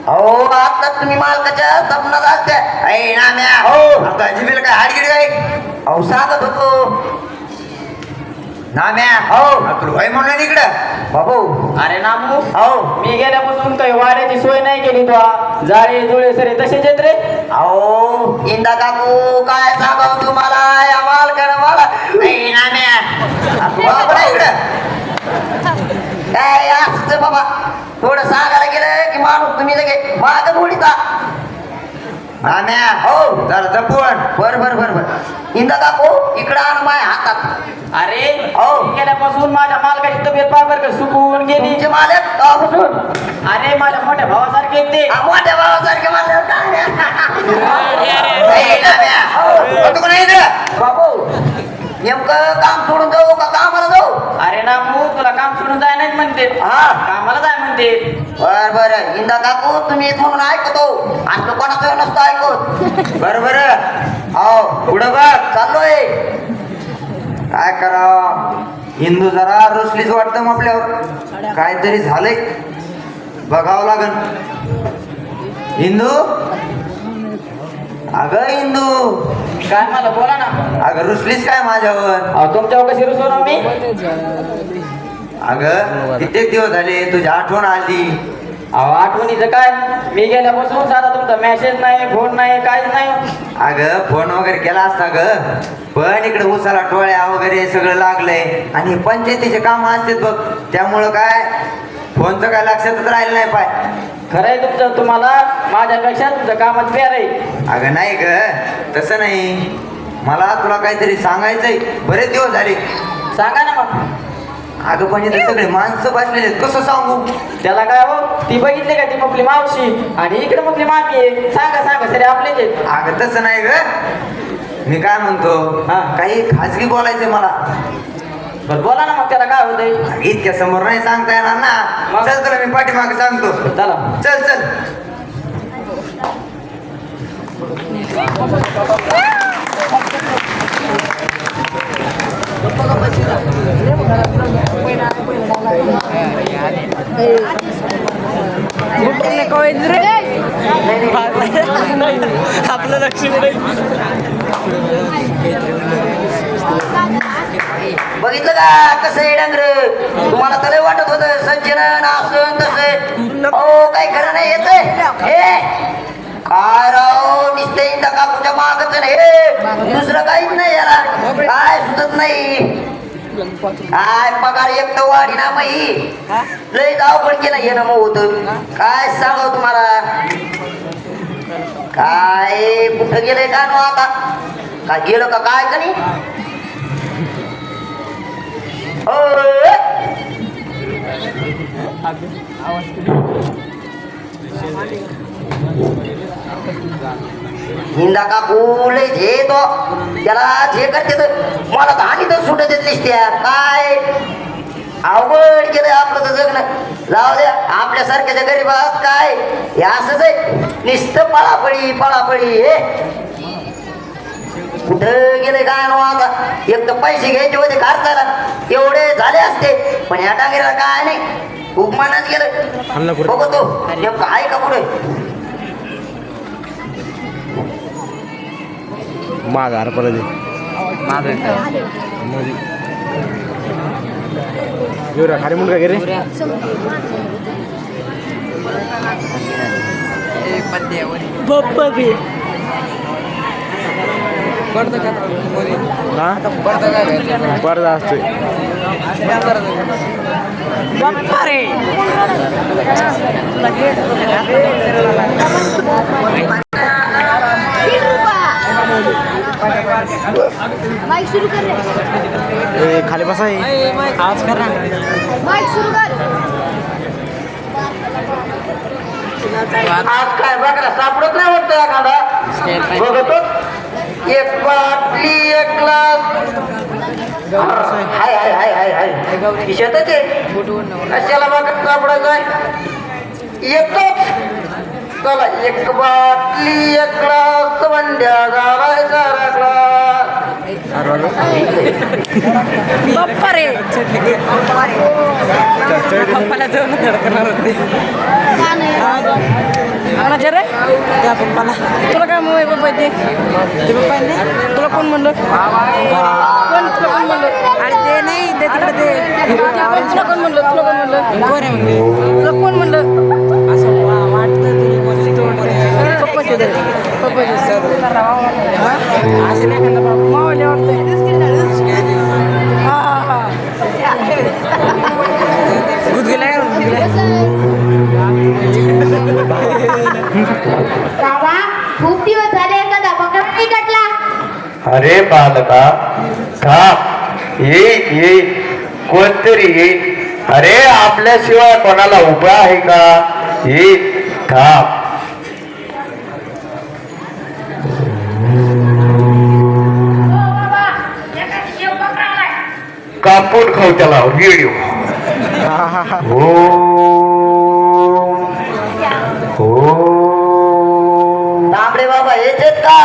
अहो आता तुम्ही मालकाच्या स्वप्नात असते ऐ नाम्या हो. आता जिबीला काय हाडगिड काय अहो सांगत होतो नाम्या हो. तुला भाई म्हणून इकडं बाबू अरे नामू हो मी गेल्यापासून काही वाड्याची सोय नाही केली तू जाळे जुळे सरे तसेच येत रे अहो इंदा काकू काय सांगाव तुम्हाला या मालकानं मला ऐ नाम्या बाबा इकडं काय असतं बाबा थोडं सांगायला गेलं की माणूस तुम्ही लगे मागं उडीता नाम्या हो जरा जपून बर बर बर बर इंदा काकू इकडं आण माझ्या हातात अरे हो. मी गेल्यापासून माझ्या मालकाची तब्येत पार बरं का सुकून गेली तुमचे मालक गावापासून अरे माझ्या मोठ्या भावासारखे आहेत ते मोठ्या भावासारखे मालक तू कोण आहे इकडं? बाबू नेमकं काम सोडून जाऊ का कामाला जाऊ अरे नामू तुला काम सोडून जाय नाहीत म्हणते हा कामाला जाय म्हणते बर बर इंदा काकू तुम्ही येत म्हणून ऐकतो असलं कोणाचं नसतं ऐकत बरं बरं हो पुढं बघ चाललोय काय करावं हिंदू जरा रुसलीच वाटतं मग आपल्यावर काहीतरी झालंय बघावं लागन हिंदू अगं हिंदू काय मला बोला ना अगं रुसलीस काय माझ्यावर तुमच्यावर कशी रुसवणार मी अगं कित्येक दिवस झाले तुझी आठवण आली अहो आठवणीचं काय मी गेल्यापासून साधा तुमचा मेसेज नाही फोन नाही काहीच नाही अगं फोन वगैरे केला असता ग पण इकडे उसाला टोळ्या वगैरे सगळं लागलंय आणि पंचायतीचे काम असतात बघ त्यामुळं काय फोनचं काय लक्षातच राहिलं नाही पाय खरंय तुमचं तुम्हाला माझ्यापेक्षा तुमचं कामात फेर आहे अगं नाही ग तसं नाही मला तुला काहीतरी सांगायचंय बरेच दिवस झाले सांगा ना मग अगं पण इथे सगळे माणसं बसलेले आहेत, कसं सांगू? त्याला काय हो ती बघितली का ती आपली मावशी आणि इकडे आपली मामी आहे. सांगा सांगा सरे आपले जे अगं तसं नाही ग, मी काय म्हणतो, हा. काही खाजगी बोलायचंय मला. बरं बोला ना मग त्याला काय होतंय. इतक्या समोर नाही सांगता येणार ना. मग? चल तुला मी पाठीमागे सांगतो. चला चल चल. आपलं लक्ष नाही. बघितलं का कसं आहे डांगर. तुम्हाला तर लय वाटत होतं सज्जन असं तसं. हो काही खरं नाही येत हे काय राव निसते इंदा काकूच्या मागच हे दुसरं काहीच नाही याला. काय सुचत नाही. काय पगार एक तर वाढी ना मही लय धावपळ केलं येणं मग होत. काय सांगाव तुम्हाला. काय कुठं गेलंय का नो आता. काय गेलं का काय का नाही. हिंदा काकू लय झेतो त्याला जे करते तर मला तर हानी तर सुटत येत नसत्या. काय अवघड केलंय आपलं तर जगणं. जाऊ द्या आपल्यासारख्याच्या गरीबात काय हे असंच आहे नुसतं पळापळी पळापळी. हे कुठं गेले काय नो आता. एक तर पैसे घ्यायचे होते खर्चाला एवढे झाले असते पण ह्या टांगेला काय नाही खूप मनात गेलं. बघतो नेमकं आहे का पुढे. माघार परत खाली मुलगा गे रे. पडदा असतोय. माईक सुरू कर रे. खाली बसा आज कर. माईक सुरू कर. आज काय बघा सापडत नाही वाटतं एखादा. बघतो एक बाटली एक ग्लास. हाय हाय हाय हाय हाय खिशातच आहे. कशाला बघत सापडायचं आहे. येतोच. चला एक बाटली एक ग्लास वंड्या झालाय सारा ग्लास. बाप्पा रे पप्पाला जाऊन धडकणार होते. रे त्या पप्पाला तुला काय मोबाईल पप्पा ते पप्पा नाही तुला कोण म्हणलं. कोण तुला कोण म्हणलं. अरे ते नाही ते तिकडे ते तुला कोण म्हणलं. तुला कोण म्हणलं. कोण आहे म्हणजे तुला कोण म्हणलं. असं वाटतं पप्पाचे पप्पाचे सर असं नाही म्हणलं मावाले वाटतं. बाबा खूप दिवस झाले एखादा बकरा नाही काटला. अरे बालका थांब येईल येईल कोणतरी येईल. अरे आपल्याशिवाय कोणाला उभा आहे का. येईल थांब. कापून खाऊ त्याला रेडिओ. हो हो तांबडे बाबा येतेत का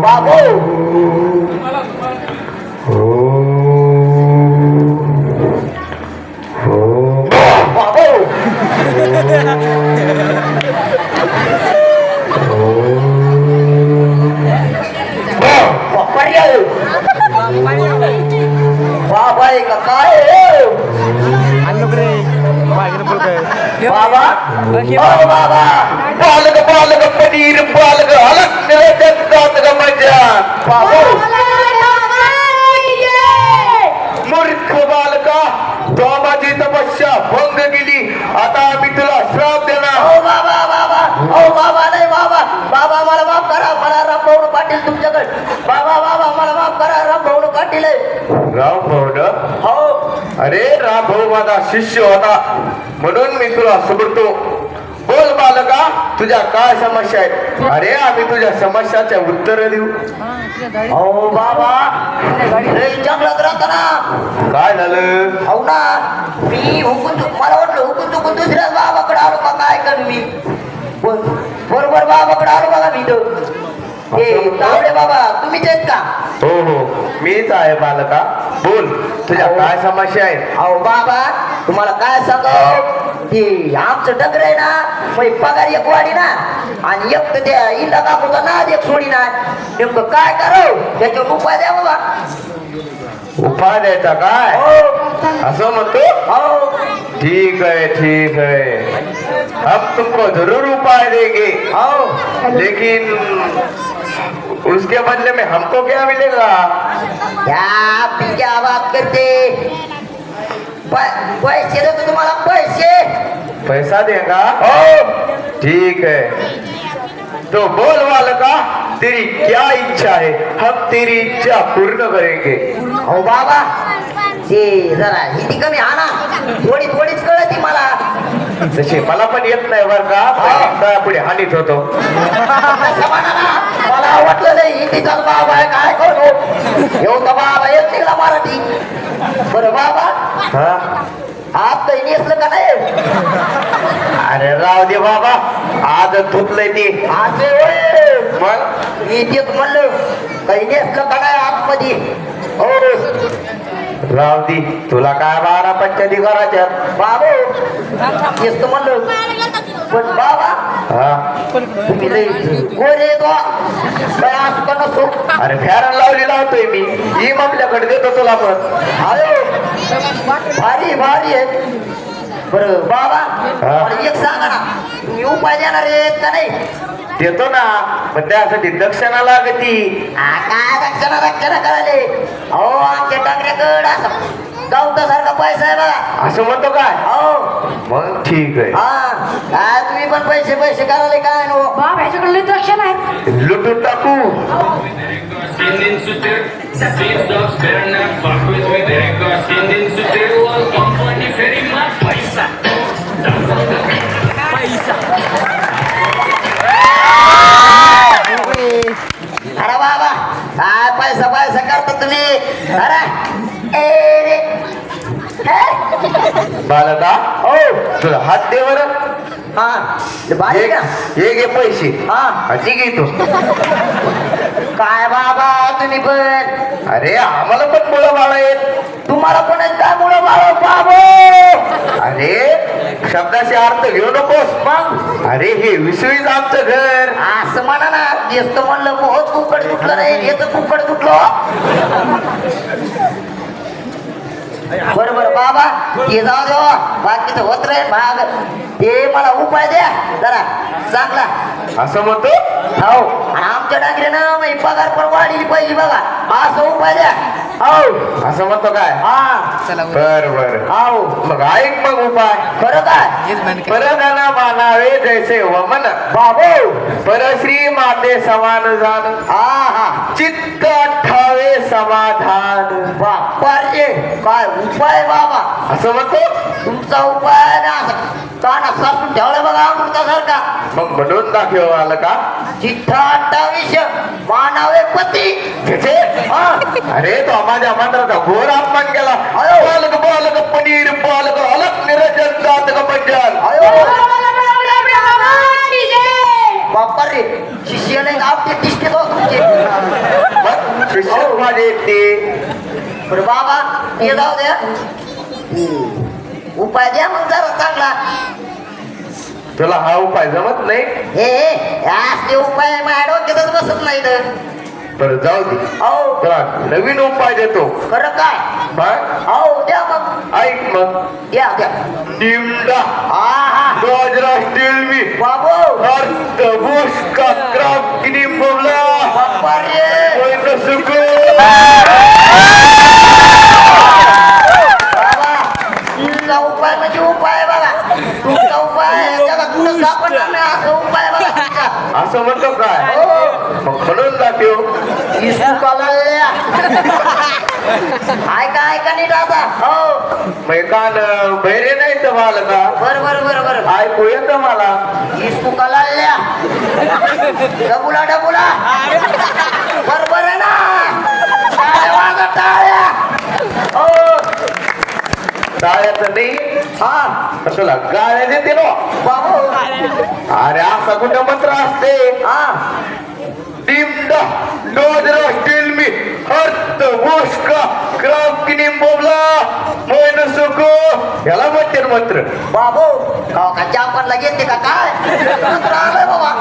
बाबू. बाबू बाबा आहे का काय. बाबा ओ बाबा बालक बालक पनीर बालक अलग निरंजन ग मजा. बाबू मूर्ख बालका तो माझी तपस्या भंग केली. आता आम्ही तुला श्राप देणार. ओ बाबा बाबा ओ बाबा नाही बाबा. बाबा मला माफ करा. मला रामभाऊ पाटील तुमच्याकडे. बाबा बाबा मला माफ करा. रामभाऊ पाटील आहे. राम भाऊ हो अरे राघव माझा शिष्य होता म्हणून मी तुला सोडतो. बोल बालका, तुझ्या काय समस्या आहेत? अरे आम्ही तुझ्या समस्याचे उत्तर देऊ. अहो बाबा लय जंगलात राहतो ना. काय झालं? हो ना, मी मला वाटलं हुकून चुकून दुसऱ्याच बाबाकडे आलो का काय कर मी. बरोबर बाबाकडे आलो बघा मी तर. हे तावडे बाबा तुम्हीच आहेत का? हो हो मीच आहे बालका. बोल तुझ्या काय समस्या आहेत? अहो बाबा तुम्हाला काय सांगावं, ते आमचं डगर आहे ना, मग पगार एक वाढी ना आणि एक तर त्या इला काकूचा नाद एक सोडी ना. नेमकं काय करावं त्याच्यावर उपाय द्या बाबा. उपाय द्यायचा काय? हो असं म्हणतो? हो ठीक है ठीक है, हम तुमको जरूर उपाय देंगे. हो लेकिन उसके बदले में हमको क्या मिलेगा? या क्या बात करते. पैसे देतो तुम्हाला पैसे. पैसा देगा? ओ ठीक है, तो बोल बालका तेरी क्या इच्छा है, हम तेरी इच्छा पूर्ण करेंगे. हो बाबा ते जरा हिंदी कमी हा ना, थोडीच कळती मला. तसे मला पण येत नाही बर का, पुढे हानीत होतो. असं म्हणा ना, मला वाटलं नाही हिंदीचा बाबा आहे काय करू. येऊ तर बाबा येत निघला मराठी. बरं बाबा हा आज काही नेसलं का नाही? अरे राव दे बाबा, आज धुतलंय ते. आज मग मी तेच म्हणलं काही नेसलं का नाही आतमध्ये. हो राव दे, तुला काय 12 पंचायती करायच्या? बाबू तेच तर म्हणलं. पण बाबा हा तुम्ही लई गोरे तो काय असं का नसो. अरे फॅरन लावली लावतोय मी, ही आपल्याकडे देतो तुला पण. अरे भारी आहे. बरं बाबा मला एक सांगा ना, तुम्ही उपाय देणार आहेत का नाही? देतो ना, पण त्यासाठी दक्षिणा लागती. काय दक्षिणा करायले. अहो आमच्या टाकऱ्याकडं असं गावतासारखा पैसा आहे बघा. असं म्हणतो काय? हो मग ठीक आहे, हा काय तुम्ही पण पैसे करायले काय नो. बाप ह्याच्याकडे दक्षिण आहे. लुटून टाकू. अरे बाबा काय पैसा करता तुम्ही. अरे ए रे बालका हो, तुला हात दे बरं. हा बाई का हे घे पैसे. हा ठीक आहे तू. काय बाबा तुम्ही पण. अरे आम्हाला पण मुलं बाळ आहेत. तुम्हाला पण आहेत काय मुलं बाळ बाबो. अरे शब्दाचे अर्थ घेऊ नकोस. मग अरे हे विसवीच आमचं घर. असं म्हणा ना, तेच तर म्हणलं मोहत कुकड तुटलं नाही, याच कुकड तुटलं. बरोबर बाबा ते जाऊ देवा, बाकीचं होत राहील भाग. ते मला उपाय द्या जरा चांगला. असं म्हणतो? हो आमच्या डांगऱ्यानं मग पगार पण वाढली पाहिजे बघा, असं उपाय द्या. हो असं म्हणतो काय? हा बर बर, हो मग ऐक मग उपाय. खरं काय? परधन मानावे जैसे वमन, बाबू परश्री माते समान जाण, हा हा चित्त ठावे समाधान. बाप्पा रे काय उपाय बाबा. असं म्हणतो? तुमचा उपाय ना काना सासून ठेवला बघा अमृतासारखा. मग म्हणून दाखव आलं का? चिठ्ठा 28 मानावे पती. तिथे? हा अरे तो माझ्या मंत्राचा घोर अपमान केला. अयो. बालक बालक पनीर बालक अलक निरंजन जात गंजन. अयो बाप्पा रे शिष्याने आपले दिसते तो तुमचे. मग कृष्ण माझे ते बरं बाबा हे जाऊ द्या. उपाय द्या मग जरा चांगला. तुला हा उपाय जमत नाही? हे असले उपाय माझ्या डोक्यातच बसत नाही तर. बरं जाऊ दे, हो तुला नवीन उपाय देतो. खरं काय? मग हो द्या मग ऐक मग. द्या द्या. निमडा हा हा गाजरा स्टीलवी बाबू अर्धभूष का क्रांती बोला बाप्पा रे कोई न सुको. बाबा तुमचा उपाय म्हणजे उपाय बघा. तुमचा उपाय जगात कुठं सापडणार नाही, असं उपाय बघा तुमचा. असं म्हणतो काय मग म्हणून दाखव इसुकाला ऐका नीट आता हो मग कान बहिरे नाही तर मला का बर ऐकू येतं मला इसुकाला डबुला बरोबर आहे ना टाळ्या वाजवा, टाळ्या हो टाळ्या तर नाही हा तुला गाळ्या देते ना बाबू अरे असा कुठं मंत्र असते हा टिमडा डोजरा टिल मी अर्थ मोस्का क्राम किनी बोबला मोयन सुको याला म्हणते ना मंत्र बाबू हो का जापानला घेते का काय मंत्र आलंय बाबा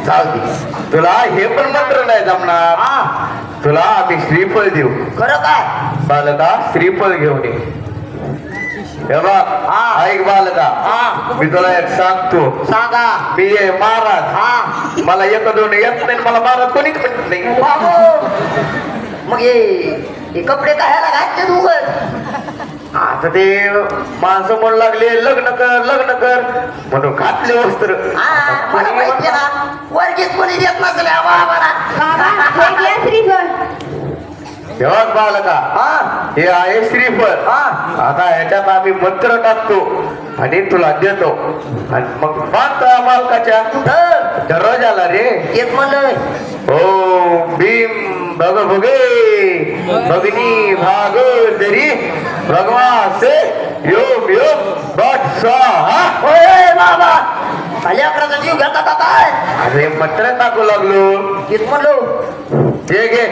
जाऊ दे तुला हे पण मंत्र नाही जमणार हा तुला आम्ही श्रीफळ देऊ खरं काय बालका श्रीफळ घेऊन ये हे बघ ऐक बालका मी तुला एक सांगतो सांगा मी आहे महाराज हा मला एक दोन येत नाही मला महाराज कोणीच म्हणत नाही बाबू मग हे कपडे कायला घातले तू आता ते माणसं म्हणू लागले लग्न कर म्हणून घातले वस्त्र मला माहिती ना वर्गीच कोणी देत नसले आम्हाला तेव्हाच बालका हा हे आहे श्रीफळ आता ह्याच्यात आम्ही मंत्र टाकतो आणि तुला देतो आणि मग बांधतो मालकाच्या दरवाजाला रे येत म्हणलं ओ भीम भग भगे भगनी भाग तरी भगवान से योम योम बट स्वाहा ओय बाबा अकराचा जीव घेता का काय अरे मंत्र टाकू लागलो येत म्हणलो ते घे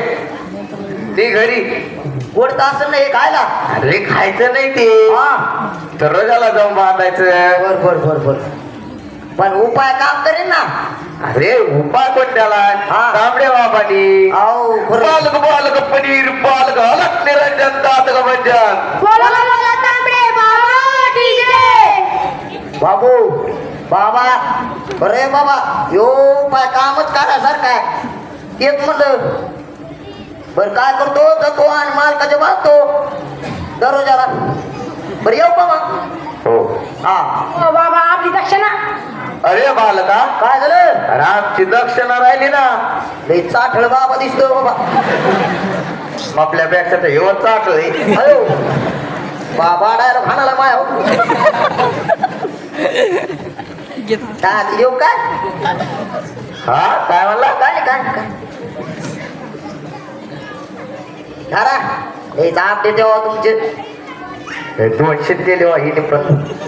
ती घरी गोड असं नाही खायला अरे खायचं नाही ते दरवाजाला जाऊन बांधायचं बर पण उपाय काम करेन ना अरे उपाय पण त्याला तांबड्या बाबानी आओ पालक पालक पनीर पालक अलग निरंजन दात गंजन बाबू बाबा अरे बाबा यो उपाय कामच करायसारखा आहे तेच म्हणलं बर काय करतो जातो आणि मालकाच्या बांधतो दररोजाला बरं येऊ का मग हो हा बाबा आपली दक्षिणा अरे बालका काय झालं अरे आमची दक्षिणा राहिली ना लई चाठळ बाबा दिसतो बाबा आपल्यापेक्षा तर हेवत चाटलंय अयो बाबा डायरेक्ट खानाला माया काय येऊ काय हा काय म्हणला काय काय धारा हे दाब देते हो तुमचे हे 200 दिले वा हिने पण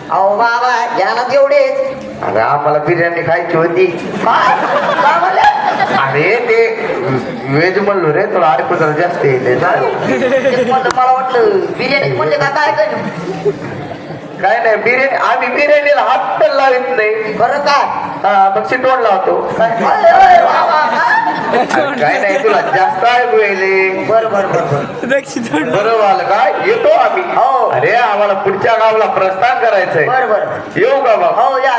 अहो बाबा ज्ञानात एवढेच अरे आम्हाला बिर्याणी खायची होती काय म्हणले अरे ते व्हेज म्हणलो रे तुला अडकू जरा जास्त येते तेच म्हणलं, मला वाटलं बिर्याणी म्हणले का काय काय काय नाही बिर्याणी आम्ही बिर्याणीला हात पण लावित नाही बरं काय हा मग शिटवण लावतो काय अरे, अरे, बाबा, काय नाही तुला जास्त ऐकू येईल बरं बरं बरं बरं बरं झालं काय येतो आम्ही हो. अरे आम्हाला पुढच्या गावाला प्रस्थान करायचंय बरं बरं येऊ का मग हो या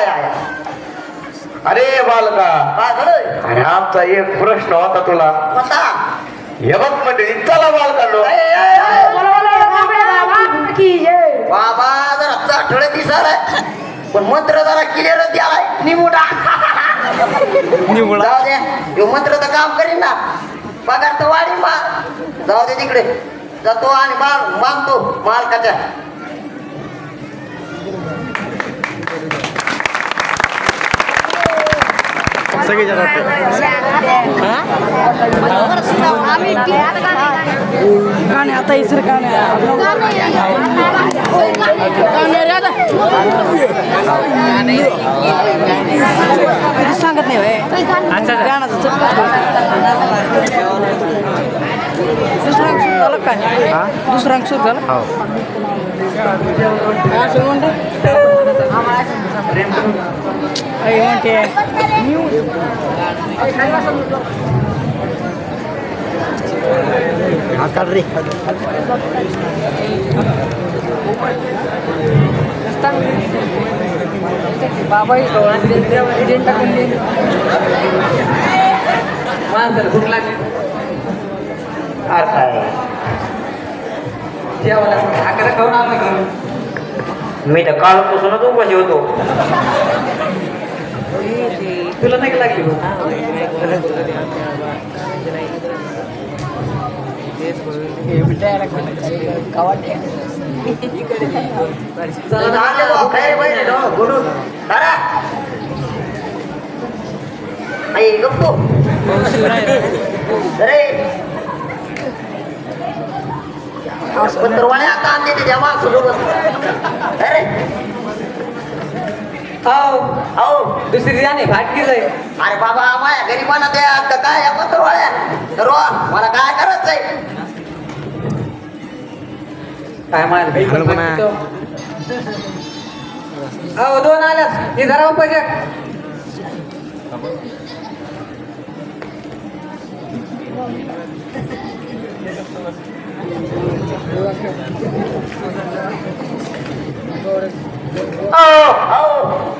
अरे बालका काय झालं अरे आमचा एक प्रश्न होता तुला कोणता हे बघ म्हणजे चला बालकांनो बाबा जरा चाठळ दिसालाय पण मंत्र जरा क्लिअर द्यालाय निमुडा जाऊ द्या ह्यो मंत्र तर काम करीन ना पगार तर वाढीन बा जाऊ दे तिकडे जातो आणि बांधतो मालकाच्या सगळेजण गाणे आता इसर गाणे सांगत नाही गाण्याचं दुसरा अंक सुरू झालं काय दुसरा अंक सुरू झालं म्हणते रे बाबा माणसाला भूक लागली अरे काय जेवायला भाकर खाऊन आलं का मी तर कालपासूनच उपाशी होतो तुला नाही का लागली गप्पो अरे पत्रवाळ्या काम देते जमा अरे हो दुसरी जाणे भाटकी जाईल अरे बाबा माया गरीबांना द्या आता काय या पत्रवाळ्या तर मला काय करायचंय काय मार हो 2 आल्यात हे धरा पैसे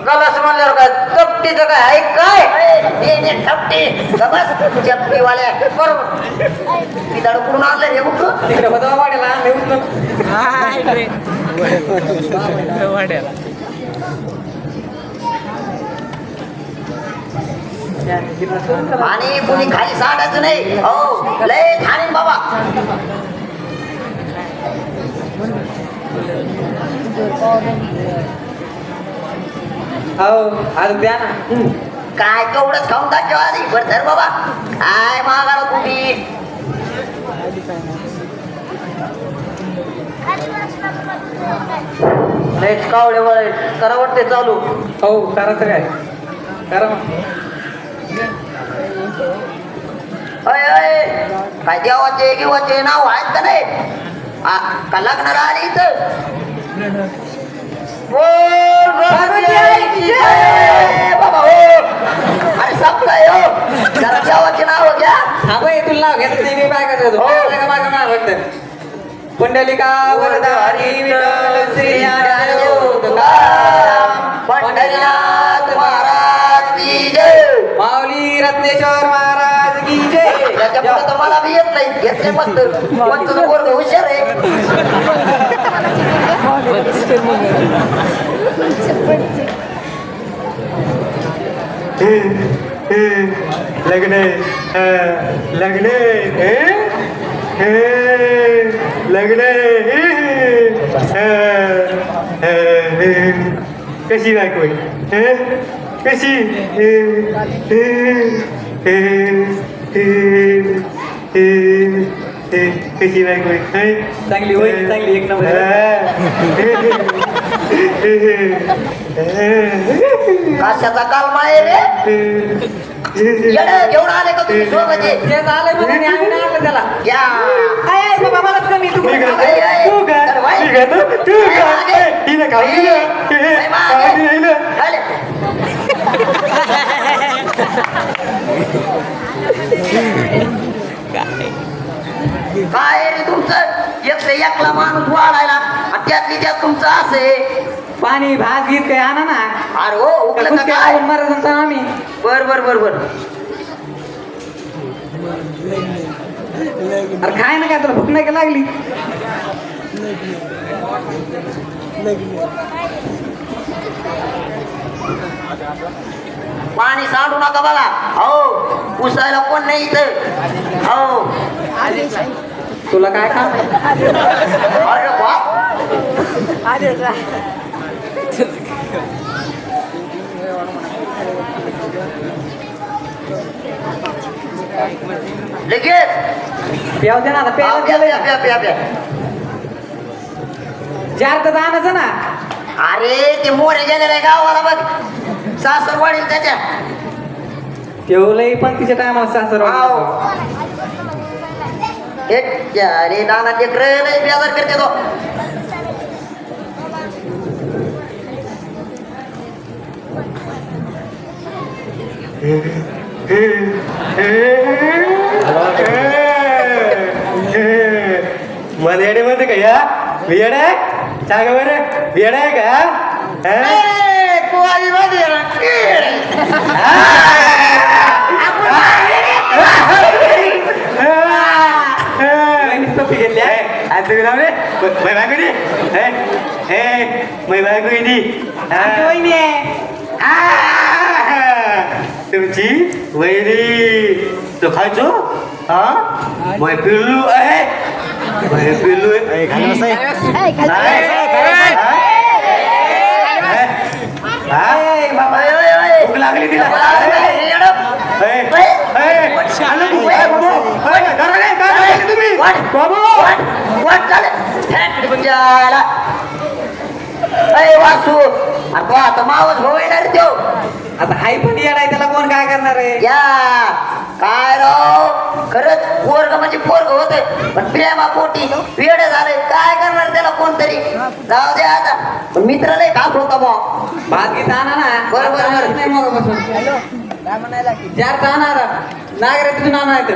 गलास म्हणल्यावर काय तपटीचं काय आहे काय ठपटी बस चपटीवाल्या बरोबर मी दडकडून आणलं रे बघ तिकडे बदवा वाढेला आणि कुणी खाली सांडायचं नाही हो लय खाणे बाबा हो आज द्या ना काय तेवढंच खाऊन टाकतो आधी बरं धर बाबा काय मागाला तुम्ही लयच कावळे वळे करा वाटते चालू हो करायचं काय करा मग काय देवाचे गिवाचे नाव आहेत का नाही का लग्नाला आली इथं बाबा हो अरे संपलाय हो जरा देवाचे नाव घ्या हा बाई तुला नाव घेतलं ते काय करायचं माझं नाव घेतलं पुंडलिका वरदारी विठ्ठल श्री ज्ञानदेव तुकाराम पंढरीनाथ महाराज की जय माऊली रत्नेश्वर महाराज की जय त्याच्यामुळे तर मला बी येत नाही घेतले मस्त पण तुझं पोरगं हुशार आहे लग्न लग्न लग्न कशी बायको कशी कशी बायको चांगली होईल चांगली एक नंबर कशाचा काल आहे रे येडं घेऊन आले का तुम्ही दोघांचे ते झालंय मग आणि आम्ही नाही आणलं त्याला या आहे बाबा मलाच कमी तू आहे, आहे. तर भाई. हिने भाई, मागे. आले. काय रे तुमचं एकले एकला माणूस वाढायला आणि त्यातली त्यात तुमचं असे पाणी भात गीत काही आणा ना अरे हो उकलं तर काय महाराज म्हणतो आम्ही बर बर बर बर अरे खाय ना काय तुला भूक नाही का लागली पाणी सांडू नका बघा हो पुसायला कोण नाही इथं हो तुला काय काम अरे बाप लगेच प्याव दे ना आता प्या प्यायला प्या प्या प्या प्या जार तर आणायचं ना अरे ते मोरे गेलेले गावाला बघ सासर वाढील त्याच्या ठेवलंय पण तिच्या टायमाला सासर अरे नाना ते लय बेजार करते तो मला येडे म्हणते का या येड आहे सांगा बरं येड आहे का तुमची वैरी तो खायचो हा वय पिल्लू आहे वय पिल्लू भूक लागली तिला तुम्ही वासू आता मावस भाऊ येणार देव आता हाय पण येणार त्याला कोण काय करणार आहे या काय राव खरंच पोरग म्हणजे पोरग होत पण प्रेमा पोटी वेड झालंय काय करणार त्याला कोणतरी जाऊ दे आता पण मित्र लय खास होता मग भात गीत आणा ना बरोबर, बरोबर. नाही मग बसून चार तर आणा नागरे तिथून आणा येतं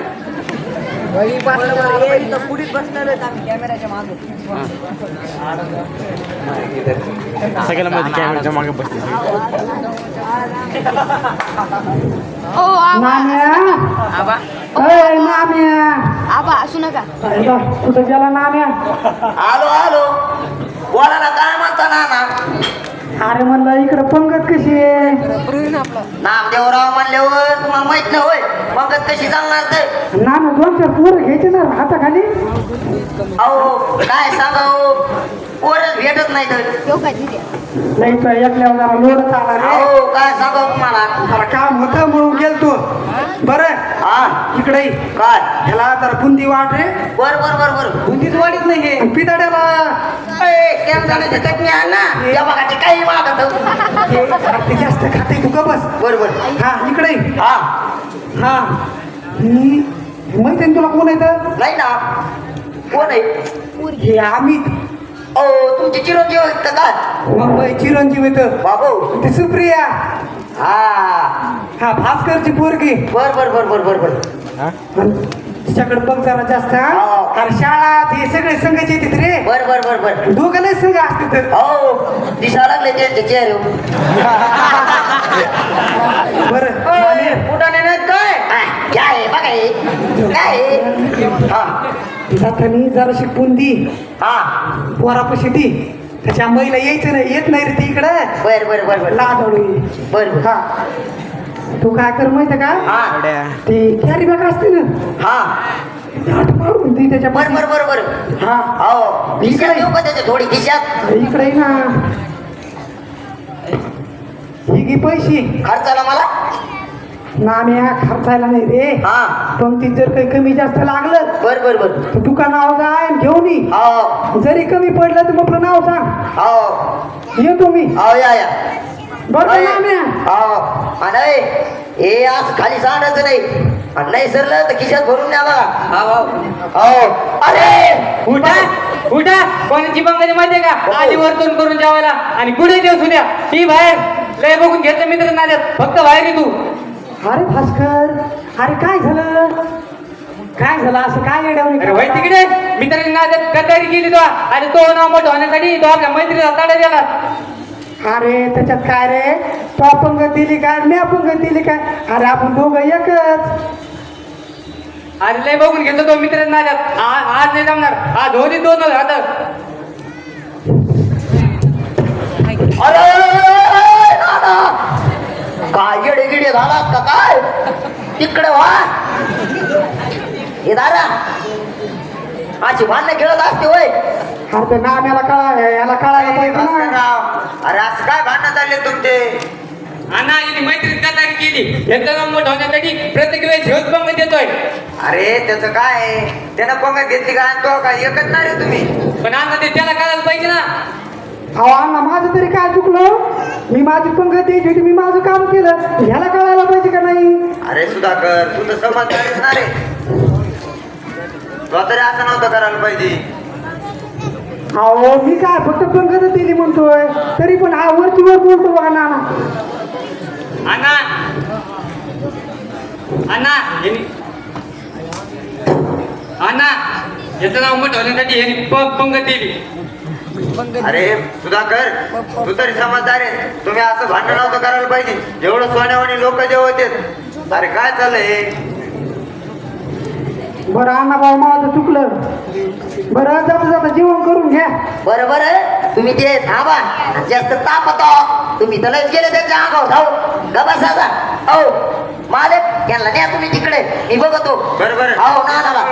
पुढीत बसणार आहेत आम्ही कॅमेऱ्याच्या मागे सगळ्याला मध्ये कॅमेऱ्याच्या मागे बसते ओ आबा आबा असू नका कुठं गेला नाम्या आलो आलो बोला ना काय म्हणता ना अरे म्हणलं इकडं पंगत कशी आहे नामदेवराव म्हणल्यावर तुम्हाला माहित नाही होय पंगत कशी चालणार ते नाना 2-4 पोरं घ्यायचे ना हाताखाली अहो काय सांगाव पोरच भेटत नाही तर यो काय दिदी नाही तर एकल्यावर जरा लोडच आला रे अहो काय सांगाव तुम्हाला जरा काम होतं म्हणून गेलतो बरं हा इकडे काय ह्याला जरा बुंदी वाट रे बर बर बर बर बुंदीच वाढीत नाही हे पिताड्याला शेंगदाण्याची चटणी आण ना या बघा ते काही मागत ते जास्त खाते तू का बस बरोबर हा इकडे हा हा माहिती तुला कोण येतं नाही ना कोण आहे हे अमित अहो तुमचे चिरंजीव आहेत का काय मुंबई चिरंजीव येतं बाबू ते सुप्रिया हा हा भास्करची पोरगी बर बर बर बर बर बर तिच्याकडे बघ जरा जास्त हा हो. कारण शाळात हे सगळे संघाचे येतात रे बर बर बर बर दोघं लय संघ असते तर हो दिसा लागले त्यांचे चेहरे बरं कुठं नेण्यात काय काय आहे बघा हे. काय आहे? हा जातानी जराशी बुंदी हा पोरापाशी ती त्याच्या महिला यायचं नाही येत नाही रे ती इकडं बर बर बर बर लादळू बर बर हा तू काय कर माहिती का हा ती कॅरी बॅग असते ना हा दाट मारून ती त्याच्या बर बर बर बर हा हो खिशात येऊ का त्याच्या थोडी खिशात इकडे ये ना ही घे पैसे खर्चाला मला नाम्या खर्चायला नाही रे हा पंक्तीत जर काही कमी जास्त लागलं बर बर बर तर दुकानावर जाय आणि घेऊन ये हो जरी कमी पडलं तर आपलं नाव सांग हो येतो मी हो या या बरं का नाम्या हो आणि हे आज खाली सांगायचं नाही आणि नाही सरलं तर खिशात भरून न्या बघा हो अरे उठा उठा कोणाची बंगाली माहितीये का आधी वर्तन करून जेवायला आणि पुढे देव सुद्या ही बाहेर लय बघून घेतलं मित्र नाद्यात फक्त बाहेर ये तू अरे भास्कर अरे काय झालं काय झालं असं काय अरे वय येड्यावर तिकडे मित्रांनी नाद्यात गद्दारी केली तो आणि तो नाव मोठं होण्यासाठी तो आपल्या मैत्रीला ताडा दिला अरे त्याच्यात काय रे तो अपंगत दिली काय मी अपंगत दिली काय अरे आपण दोघं एकच अरे लय बघून घेतलं तो मित्र नाद्यात आज नाही जमणार आज होती 2 आता अरे नाना काय गिडे गिडे झालात का काय तिकडे वा हे दारा अशी भांडणं खेळत असते होय अरे ते नाम्याला कळा याला कळायला पाहिजे ना अरे असं काय भांडणं चालले तुमचे अण्णा यांनी मैत्रीत गद्दारी केली यांचं नाव मोठं होण्यासाठी प्रत्येक वेळेस ह्योच बंग देतोय अरे त्याचं काय आहे? त्यानं पंगत घेतली का आणि तो काय एकच नाही रे तुम्ही पण अण्णा ते त्याला करायला पाहिजे ना अहो अण्णा माझं तरी काय चुकलं मी माझी पंगत द्यायची होती मी माझं काम केलं ह्याला कळायला पाहिजे का नाही अरे सुधाकर तू तर समजदारीच ना रे तो तरी असं नव्हतं करायला पाहिजे अहो मी काय फक्त पंगत दिली म्हणतोय तरी पण हा वरची वर बोलतो बघा नाना अण्णा अण्णा यांनी अण्णा याचं नाव मोठं होण्यासाठी यांनी पंगत दिली अरे सुधाकर तू तरी समजदार आहे तुम्ही असं भांडण नव्हतं करायला पाहिजे जेवढं सोन्यावानी लोक जे होते अरे काय चाललंय हे बरं अण्णा भाऊ माझं चुकलं बरं जाता जाता जेवण करून घ्या बरोबर तुम्ही ते थांबा आणि जास्त तापतो तुम्ही तर लयच गेले त्यांच्या अंगावर धाव गबासाचा हो मालक यांना न्या तुम्ही तिकडे मी बघतो बरोबर हो ना दादा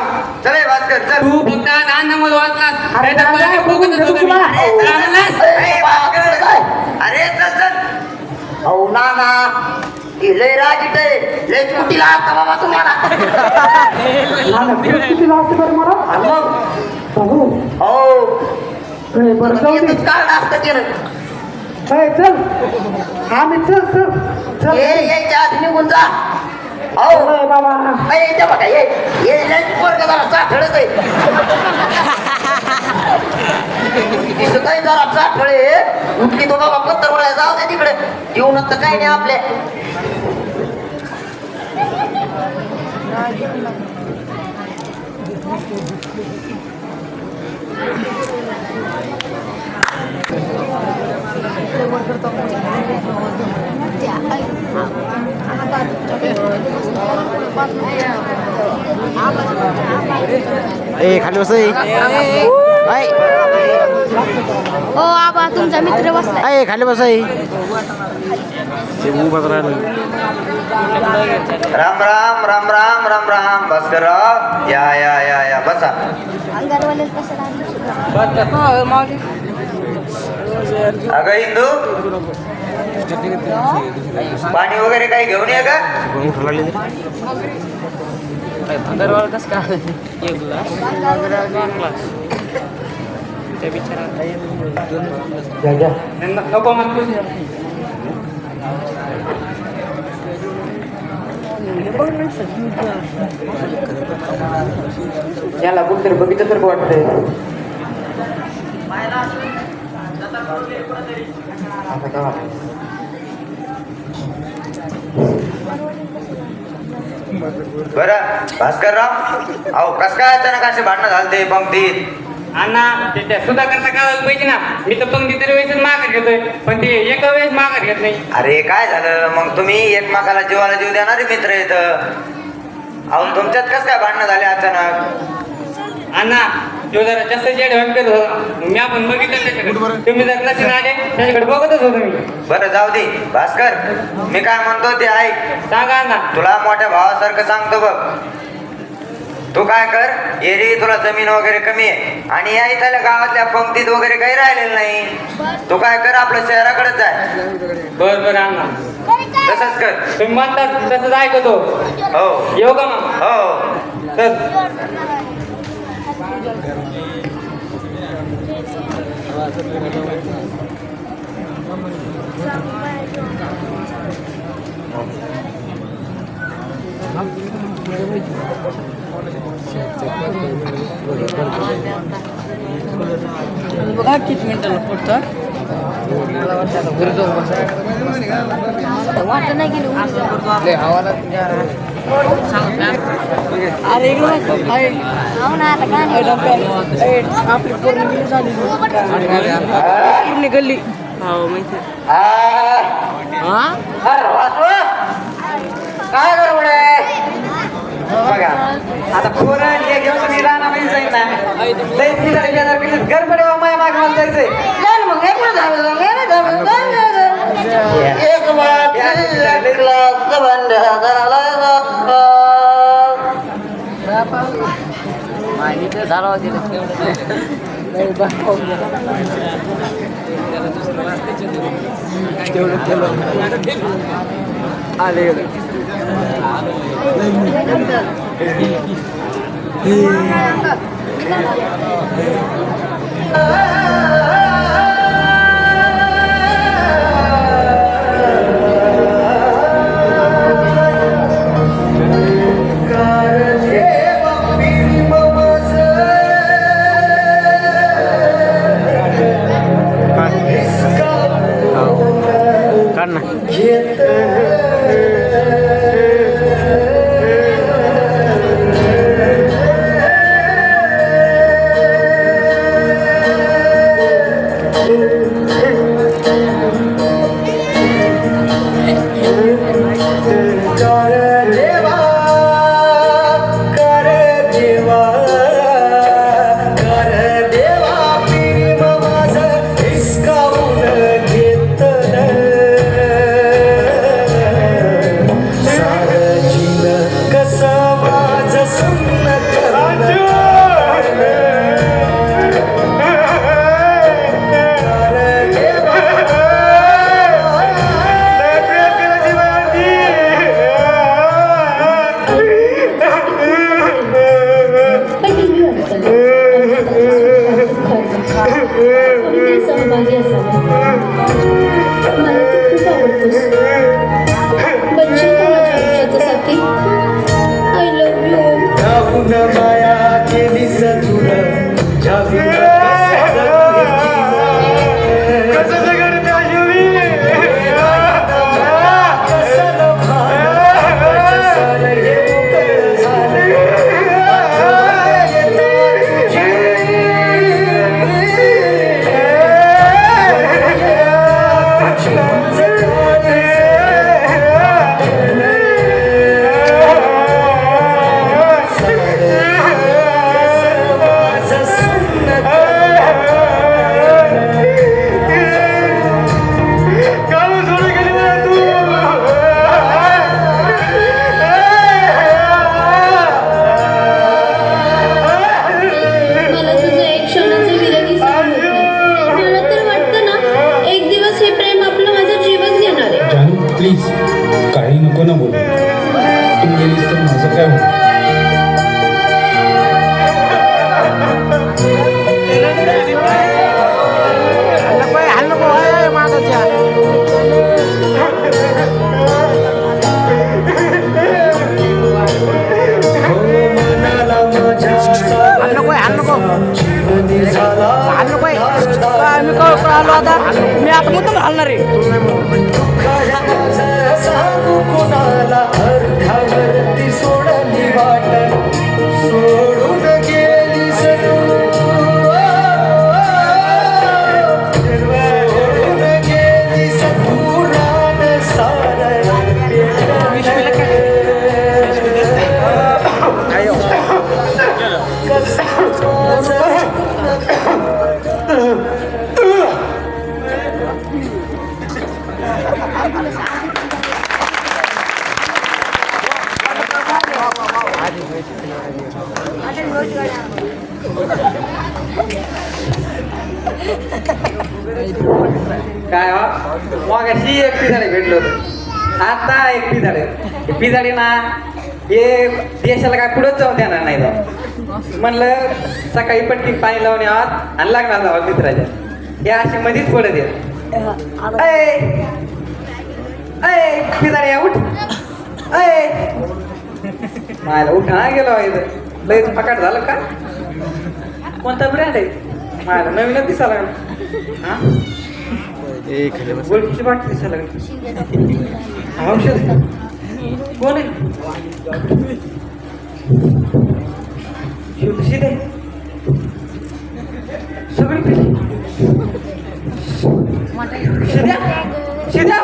चल भास्कर चल तू फक्त नाना मला वाचलास अरे नाहीतर मला दादा, बघतच बघून होतो मी. तुला. रामलास? ए, बाबा, कुठं काय? अरे चल चल हो ना ना हे लय रागीट आहे लय चुकीला असता बाबा तुम्हाला किती लागते बरं मला आणि मग बाबू हो बरं जाऊ दे येतच कारण असतं केलं ए, चल आम्ही चल चल चल ये यायच्या आधी निघून जा हो ए, बाबा नाही येते बघा ये लय पोरगं जरा चाठळच आहे दिसत आहे जरा चाठळे उठली तो बाबा पत्तर वळ्या जाऊ दे तिकडे जीवनात तर काही नाही आपल्या खाली बस हो आबा तुमचा मित्र बसलाय खाली बस राम राम राम राम राम राम भास्करराव या बसा अंगारवाले कसं अगं इंदू पाणी वगैरे काही घेऊन ये का नको मग याला कुठतरी बघितलं तर वाटतंय बरं भास्करराव अहो कस काय अचानक असे भांडणं झालते पंक्तीत अण्णा त्या सुद्धा करता काढायला पाहिजे ना मी तर पंक्ती तरी वेळेस माघार घेतोय पण ते एका वेळेस माघार घेत नाही अरे काय झालं मग तुम्ही एकमेकाला जीवाला जीव देणारे मित्र येत अहो तुमच्यात कस काय भांडणं झाले अचानक अण्णा तो जरा जास्त जेड करत होता मी आपण बघितलं त्याच्याकडे तुम्ही जर लक्षण आले त्याच्याकडे बघतच होतो मी बरं जाऊ दे भास्कर मी काय म्हणतो ते ऐक सांगा अण्णा तुला मोठ्या भावासारखं सांगतो बघ तू काय कर एरी तुला जमीन वगैरे कमी आहे आणि या इथल्या गावातल्या पंक्तीत वगैरे काही राहिलेलं नाही तू काय कर आपलं शहराकडे जाय बरं बरं अण्णा तसंच कर तुम्ही म्हणतात तसंच ऐकतो हो येऊ का मग हो तर बघा किती मिनिटाला पडतं वाटत नाही गेलो अरे इकडे आहे हो ना आता काय नाही. आपली पूर्ण गेली झाली पूर्ण गल्ली हो माहिती काय गडबड आहे बघा आता पोरण हे घेऊन तुम्ही राहणार म्हणजे जाईल ना लई तिकडे गेल्यावर किती गडबड आहे माया मागे मला जायचंय चल मग हे कुठं झालं? हे झालं, एक बात ऐकला, सबंध झाला जातो. बनशील का माझ्या आयुष्याचा साथी आय लव्ह यू राहून माया केली सतुर मला तुझं एक क्षणाचं विरही सहन होत नाही. मला तर वाटतं ना एक दिवस हे प्रेम आपलं माझा जीवच घेणार आहे जानू प्लीज काही नको ना बोलू तू गेलीस तर माझं काय होईल मी आता मुद्दाम घालणार आहे सांगू कोणाला अर्धावरती सोडली वाट सोडून गेली सोडून गेली सतुरान काय मगाशी एक पिझाडे भेटलो होतो आता एक पिझाडे पिझाडी ना हे देशाला काय पुढंच जाऊन देणार नाही जाऊ म्हणलं सकाळी पटकी पाणी लावून यावं आणि लागणार जावं मित्राच्या हे असे मध्येच पडत येत पिझाडी उठ मायला उठा गेलो इथं लयच फकाट झालं का कोणता ब्रँड आहे मायला नवीनच दिसायला लागला हा गोल्डची बाटली दिसायला लागली औषध कोण आहे शिदे सगळी शिद्या शिद्या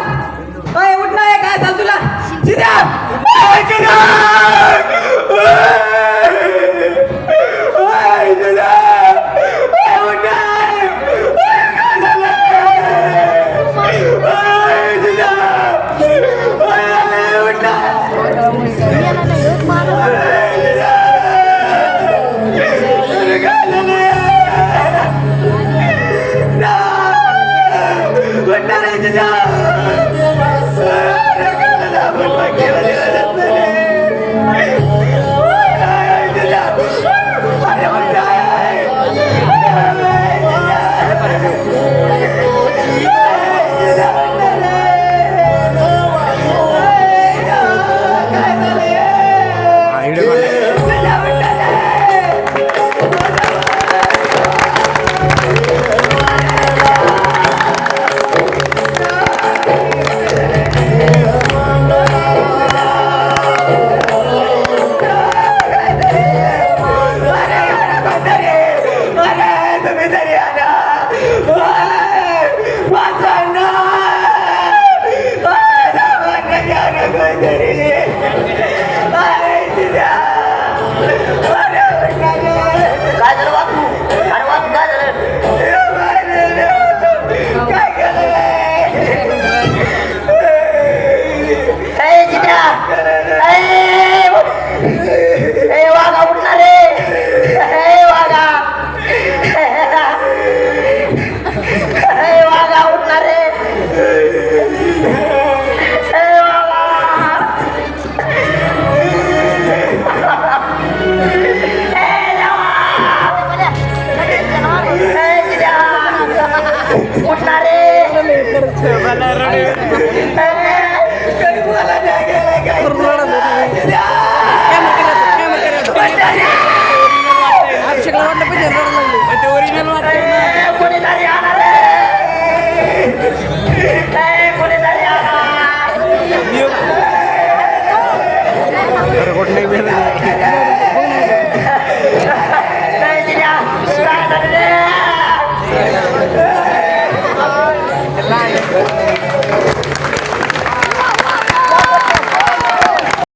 काय उठ नाही काय झालं तुला शिद्या What